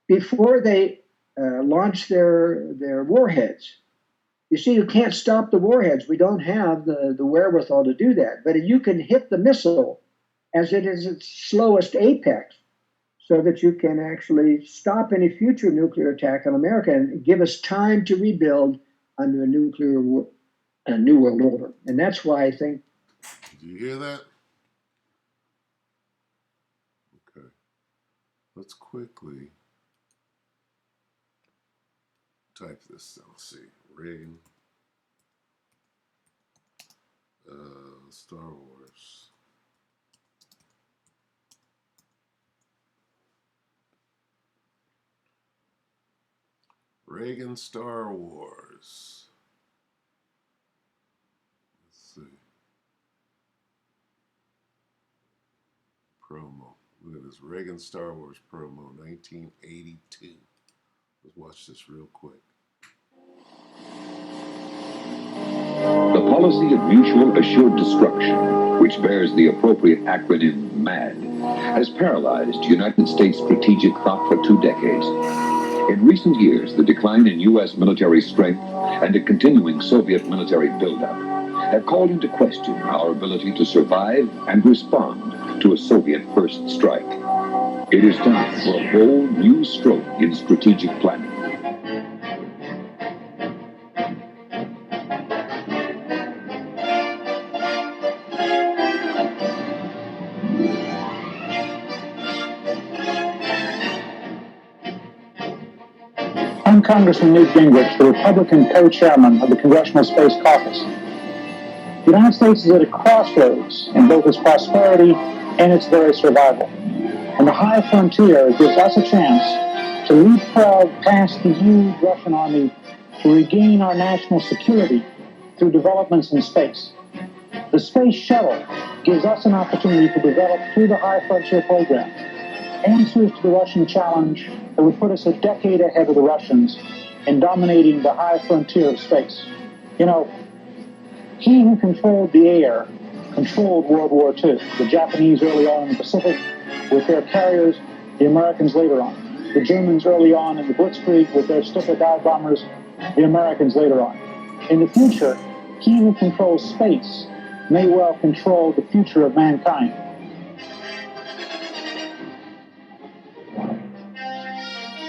before they launch their warheads. You see, you can't stop the warheads. We don't have the wherewithal to do that. But you can hit the missile as it is its slowest apex so that you can actually stop any future nuclear attack on America and give us time to rebuild under a new world order. And that's why I think. Do you hear that? Okay. Let's quickly type this. Let's see. Reagan. Star Wars. Reagan Star Wars. Let's see. Promo. Look at this Reagan Star Wars promo, 1982. Let's watch this real quick. The policy of mutual assured destruction, which bears the appropriate acronym MAD, has paralyzed United States strategic thought for 2 decades. In recent years, the decline in U.S. military strength and a continuing Soviet military buildup have called into question our ability to survive and respond to a Soviet first strike. It is time for a bold new stroke in strategic planning. I'm Congressman Newt Gingrich, the Republican co-chairman of the Congressional Space Caucus. The United States is at a crossroads in both its prosperity and its very survival. And the high frontier gives us a chance to leapfrog past the huge Russian army to regain our national security through developments in space. The space shuttle gives us an opportunity to develop through the high frontier program answers to the Russian challenge that would put us a decade ahead of the Russians in dominating the high frontier of space. You know, he who controlled the air controlled World War II. The Japanese early on in the Pacific with their carriers, the Americans later on. The Germans early on in the Blitzkrieg with their Stuka dive bombers, the Americans later on. In the future, he who controls space may well control the future of mankind.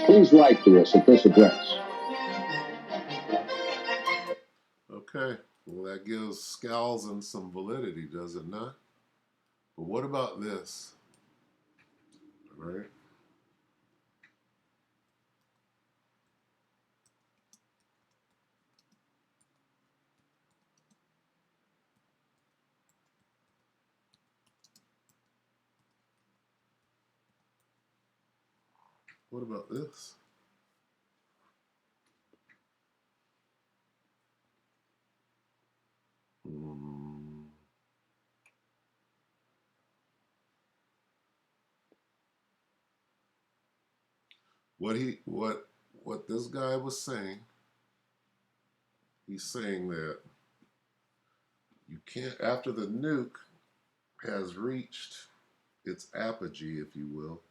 Please write to us at this address. Okay, well, that gives Skousen some validity, does it not? But what about this? All right. What about this? What this guy was saying, he's saying that you can't, after the nuke has reached its apogee, if you will,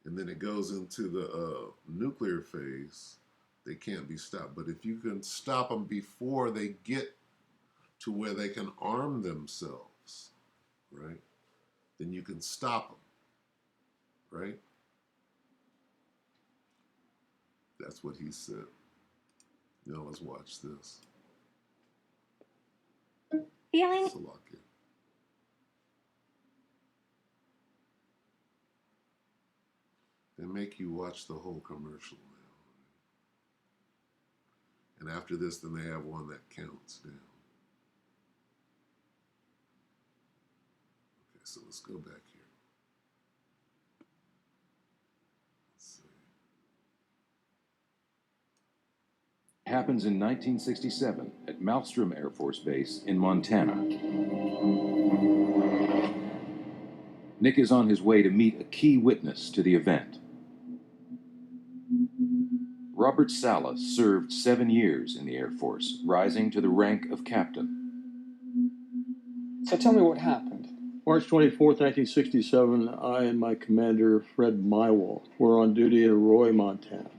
and then it goes into the nuclear phase, they can't be stopped. But if you can stop them before they get to where they can arm themselves, right, then you can stop them, right? That's what he said. Now let's watch this. Feeling Slovakia. They make you watch the whole commercial now. And after this, then they have one that counts down. Okay, so let's go back here. Let's see. Happens in 1967 at Malmstrom Air Force Base in Montana. Nick is on his way to meet a key witness to the event. Robert Salas served 7 years in the Air Force, rising to the rank of captain. So tell me what happened. March 24th, 1967, I and my commander, Fred Mywall, were on duty in Roy, Montana.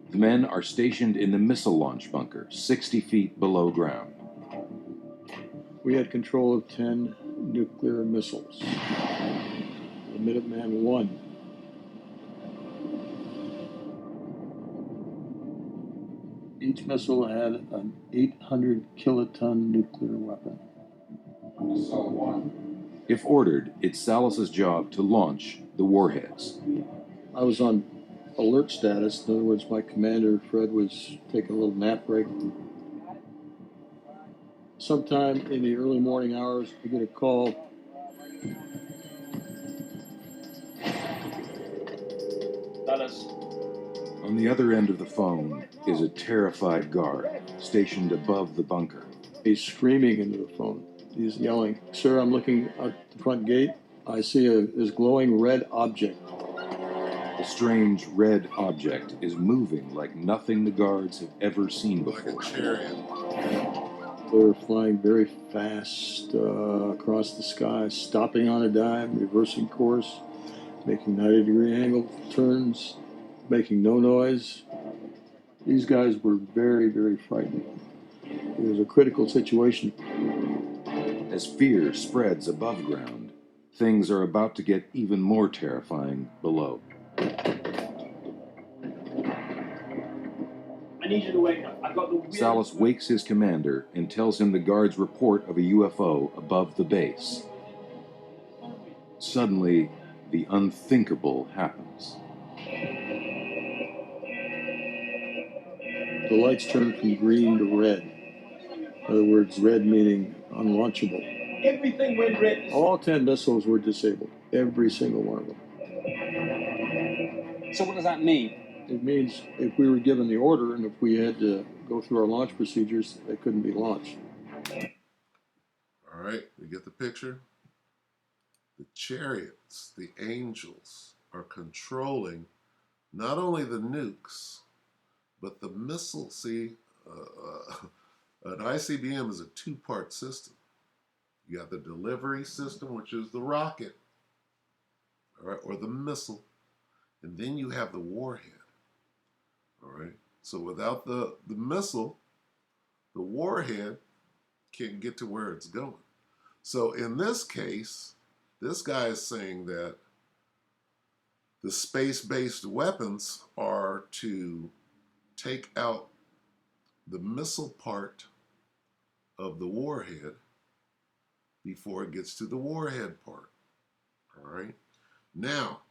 The men are stationed in the missile launch bunker, 60 feet below ground. We had control of 10 nuclear missiles. The Minuteman I. Each missile had an 800 kiloton nuclear weapon. If ordered, it's Salas's job to launch the warheads. I was on alert status. In other words, my commander, Fred, was taking a little nap break. Sometime in the early morning hours, we get a call. On the other end of the phone is a terrified guard stationed above the bunker. He's screaming into the phone. He's yelling, "Sir, I'm looking at the front gate. I see this glowing red object." A strange red object is moving like nothing the guards have ever seen Like a before. chariot. They're flying very fast across the sky, stopping on a dime, reversing course, making 90-degree angle turns, making no noise. These guys were very, very frightened. It was a critical situation. As fear spreads above ground, things are about to get even more terrifying below. I need you to wake up. I've got the Salas wakes his commander and tells him the guard's report of a UFO above the base. Suddenly, the unthinkable happens. The lights turned from green to red. In other words, red meaning unlaunchable. Everything went red. All 10 missiles were disabled, every single one of them. So what does that mean? It means if we were given the order and if we had to go through our launch procedures, they couldn't be launched. All right, you get the picture? The chariots, the angels, are controlling not only the nukes, but the missiles. See, an ICBM is a two-part system. You got the delivery system, which is the rocket, all right, or the missile, and then you have the warhead. All right. So without the missile, the warhead can't get to where it's going. So in this case, this guy is saying that the space-based weapons are to take out the missile part of the warhead before it gets to the warhead part. All right. Now,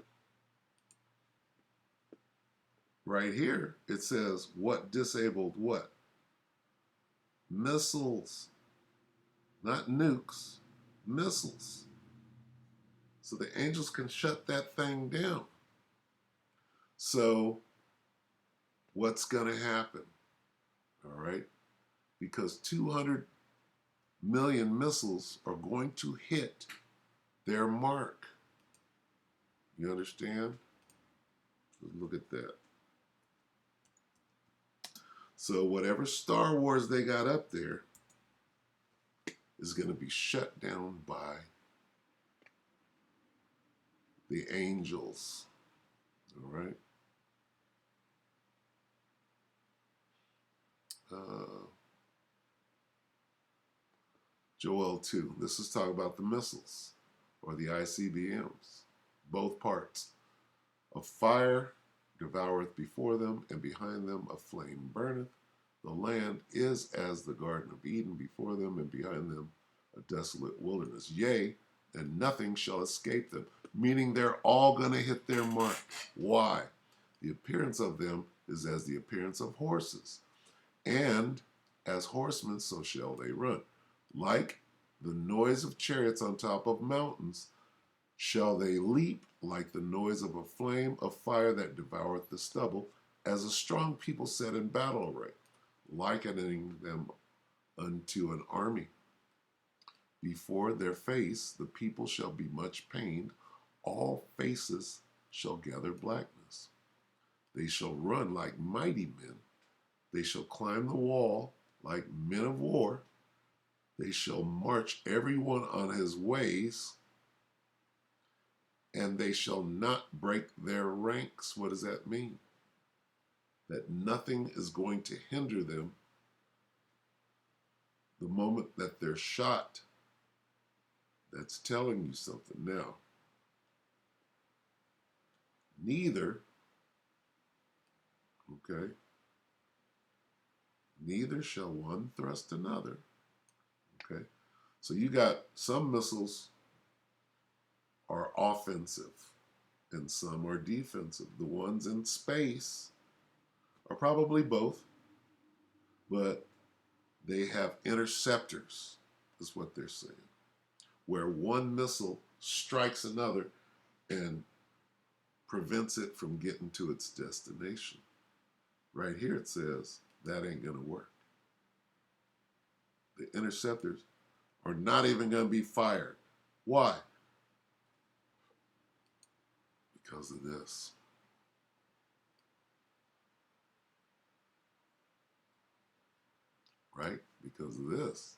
right here, it says what disabled what? Missiles. Not nukes, missiles. So the angels can shut that thing down. So what's going to happen? All right? Because 200 million missiles are going to hit their mark. You understand? Look at that. So whatever Star Wars they got up there is going to be shut down by the angels. All right? Joel 2. This is talking about the missiles or the ICBMs. Both parts. A fire devoureth before them, and behind them a flame burneth. The land is as the Garden of Eden before them, and behind them a desolate wilderness. Yea, and nothing shall escape them. Meaning they're all going to hit their mark. Why? The appearance of them is as the appearance of horses. And as horsemen, so shall they run. Like the noise of chariots on top of mountains, shall they leap like the noise of a flame of fire that devoureth the stubble, as a strong people set in battle array, likening them unto an army. Before their face the people shall be much pained, all faces shall gather blackness. They shall run like mighty men, they shall climb the wall like men of war, they shall march every one on his ways, and they shall not break their ranks. What does that mean? That nothing is going to hinder them the moment that they're shot. That's telling you something. Now, neither, okay, neither shall one thrust another. Okay, so you got some missiles are offensive and some are defensive. The ones in space are probably both, but they have interceptors, is what they're saying, where one missile strikes another and prevents it from getting to its destination. Right here it says that ain't going to work. The interceptors are not even going to be fired. Why? Because of this. Right? Because of this.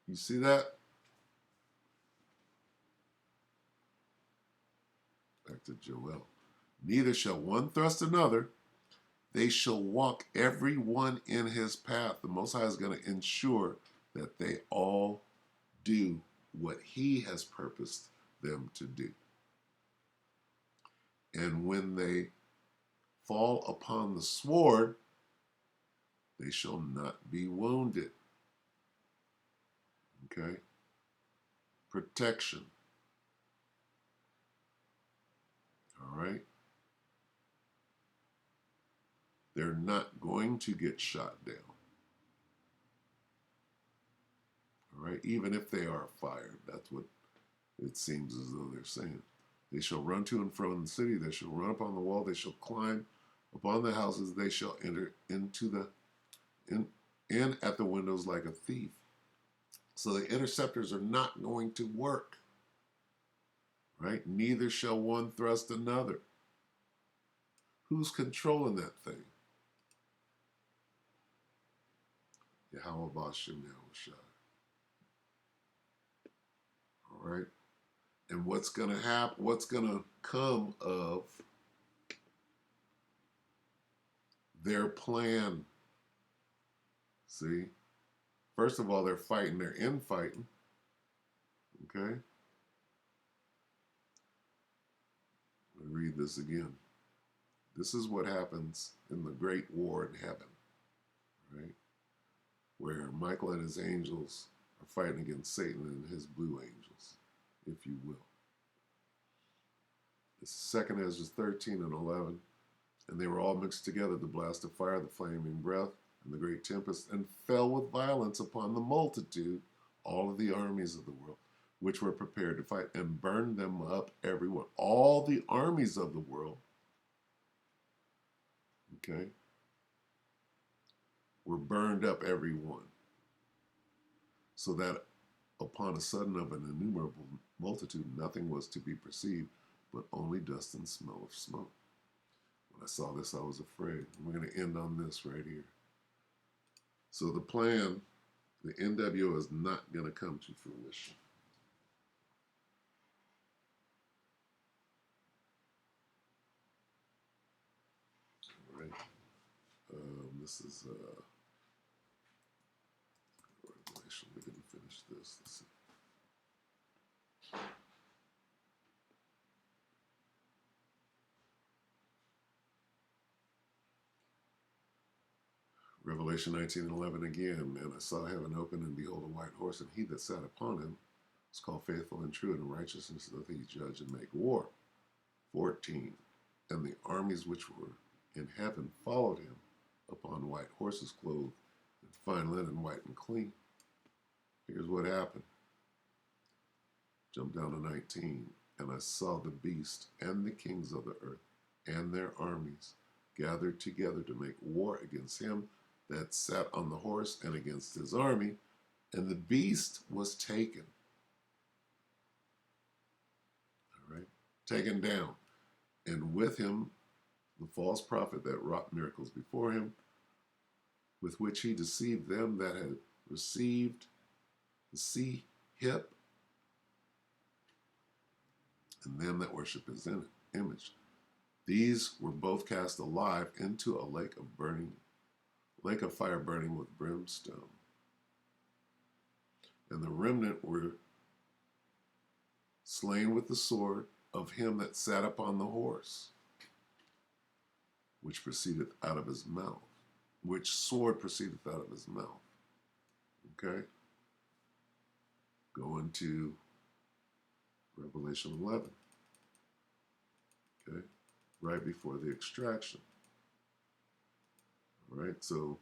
You see that? Back to Joel. Neither shall one thrust another. They shall walk every one in his path. The Most High is going to ensure that they all do what he has purposed them to do. And when they fall upon the sword, they shall not be wounded. Okay? Protection. All right? They're not going to get shot down. All right? Even if they are fired. That's what it seems as though they're saying. They shall run to and fro in the city. They shall run upon the wall. They shall climb upon the houses. They shall enter into the in at the windows like a thief. So the interceptors are not going to work. Right? Neither shall one thrust another. Who's controlling that thing? Yahweh Bashem Yahushua. All right? And what's going to happen, what's going to come of their plan? See? First of all, they're fighting, they're infighting. Okay? Let me read this again. This is what happens in the great war in heaven, right? Where Michael and his angels are fighting against Satan and his blue angels, if you will. This is 2 Ezra 13 and 11. And they were all mixed together, the blast of fire, the flaming breath, and the great tempest, and fell with violence upon the multitude, all of the armies of the world, which were prepared to fight, and burned them up everyone. All the armies of the world, okay, were burned up every one. So that upon a sudden of an innumerable multitude, nothing was to be perceived, but only dust and smell of smoke. When I saw this, I was afraid. We're going to end on this right here. So the plan, the NWO, is not going to come to fruition. All right. This is Revelation. We didn't finish this. Let's see. Revelation 19:11 again. And I saw heaven open, and behold, a white horse, and he that sat upon him was called Faithful and True, and in righteousness doth he judge and make war. 14. And the armies which were in heaven followed him upon white horses, clothed in fine linen, white and clean. Here's what happened. Jump down to 19. And I saw the beast and the kings of the earth and their armies gathered together to make war against him that sat on the horse and against his army. And the beast was taken. All right. Taken down. And with him the false prophet that wrought miracles before him, with which he deceived them that had received the sea hip, and them that worship his image. These were both cast alive into a lake of fire burning with brimstone. And the remnant were slain with the sword of him that sat upon the horse, which proceedeth out of his mouth. Which sword proceedeth out of his mouth. Okay? Go into Revelation 11. Okay? Right before the extraction. All right? So,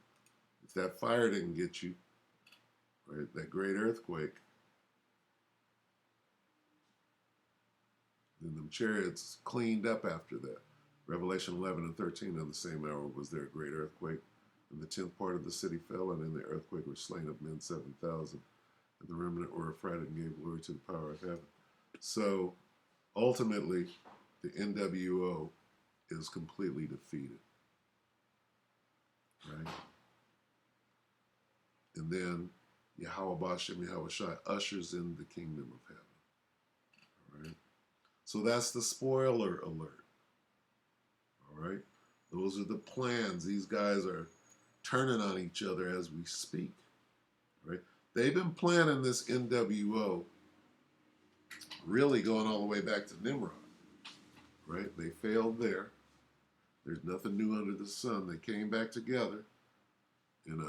if that fire didn't get you, right, that great earthquake, then them chariots cleaned up after that. Revelation 11 and 13, in the same hour was there a great earthquake, and the 10th part of the city fell, and in the earthquake were slain of men 7,000, and the remnant were affrighted and gave glory to the power of heaven. So ultimately, the NWO is completely defeated, right? And then Yahweh Bashem Yahweh Shai ushers in the kingdom of heaven, all right? So that's the spoiler alert, all right? Those are the plans. These guys are turning on each other as we speak, right? They've been planning this NWO really going all the way back to Nimrod, right? They failed there. There's nothing new under the sun. They came back together in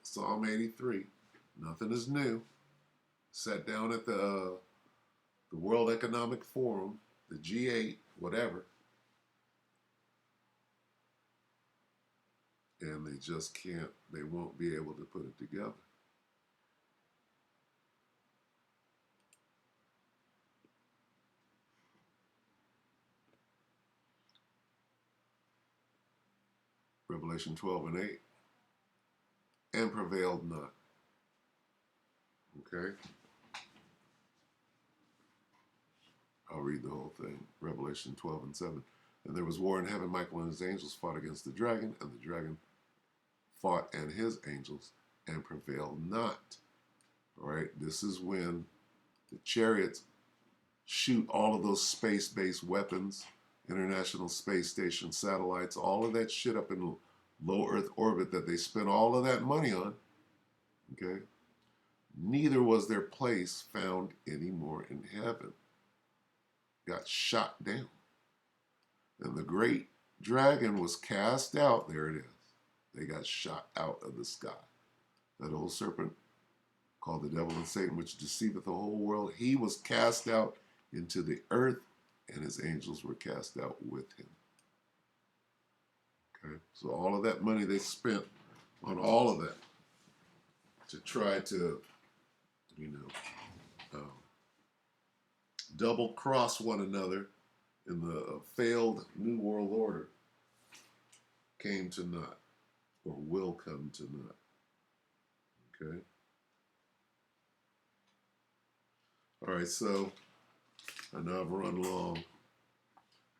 Psalm 83. Nothing is new. Sat down at the World Economic Forum, the G8, whatever, and they just can't, they won't be able to put it together. Revelation 12 and 8. And prevailed not. Okay? I'll read the whole thing. Revelation 12 and 7. And there was war in heaven. Michael and his angels fought against the dragon, and the dragon fought and his angels and prevailed not. All right? This is when the chariots shoot all of those space-based weapons, International Space Station satellites, all of that shit up in low Earth orbit that they spent all of that money on. Okay? Neither was their place found anymore in heaven. Got shot down. And the great dragon was cast out. There it is. They got shot out of the sky. That old serpent called the devil and Satan, which deceiveth the whole world, he was cast out into the earth, and his angels were cast out with him. Okay? So all of that money they spent on all of that to try to, double cross one another in the failed New World Order came to naught, or will come to naught. Okay? All right, so I know I've run long,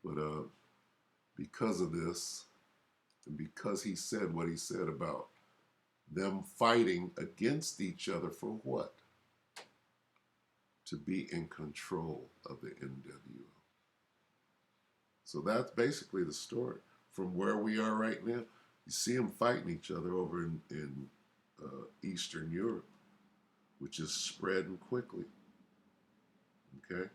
but because of this, and because he said what he said about them fighting against each other for what? To be in control of the NWO. So that's basically the story. From where we are right now, you see them fighting each other over in Eastern Europe, which is spreading quickly. Okay?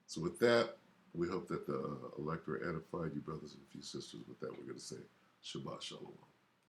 So with that, we hope that the lecture edified you, brothers and few sisters. With that, we're going to say Shabbat Shalom.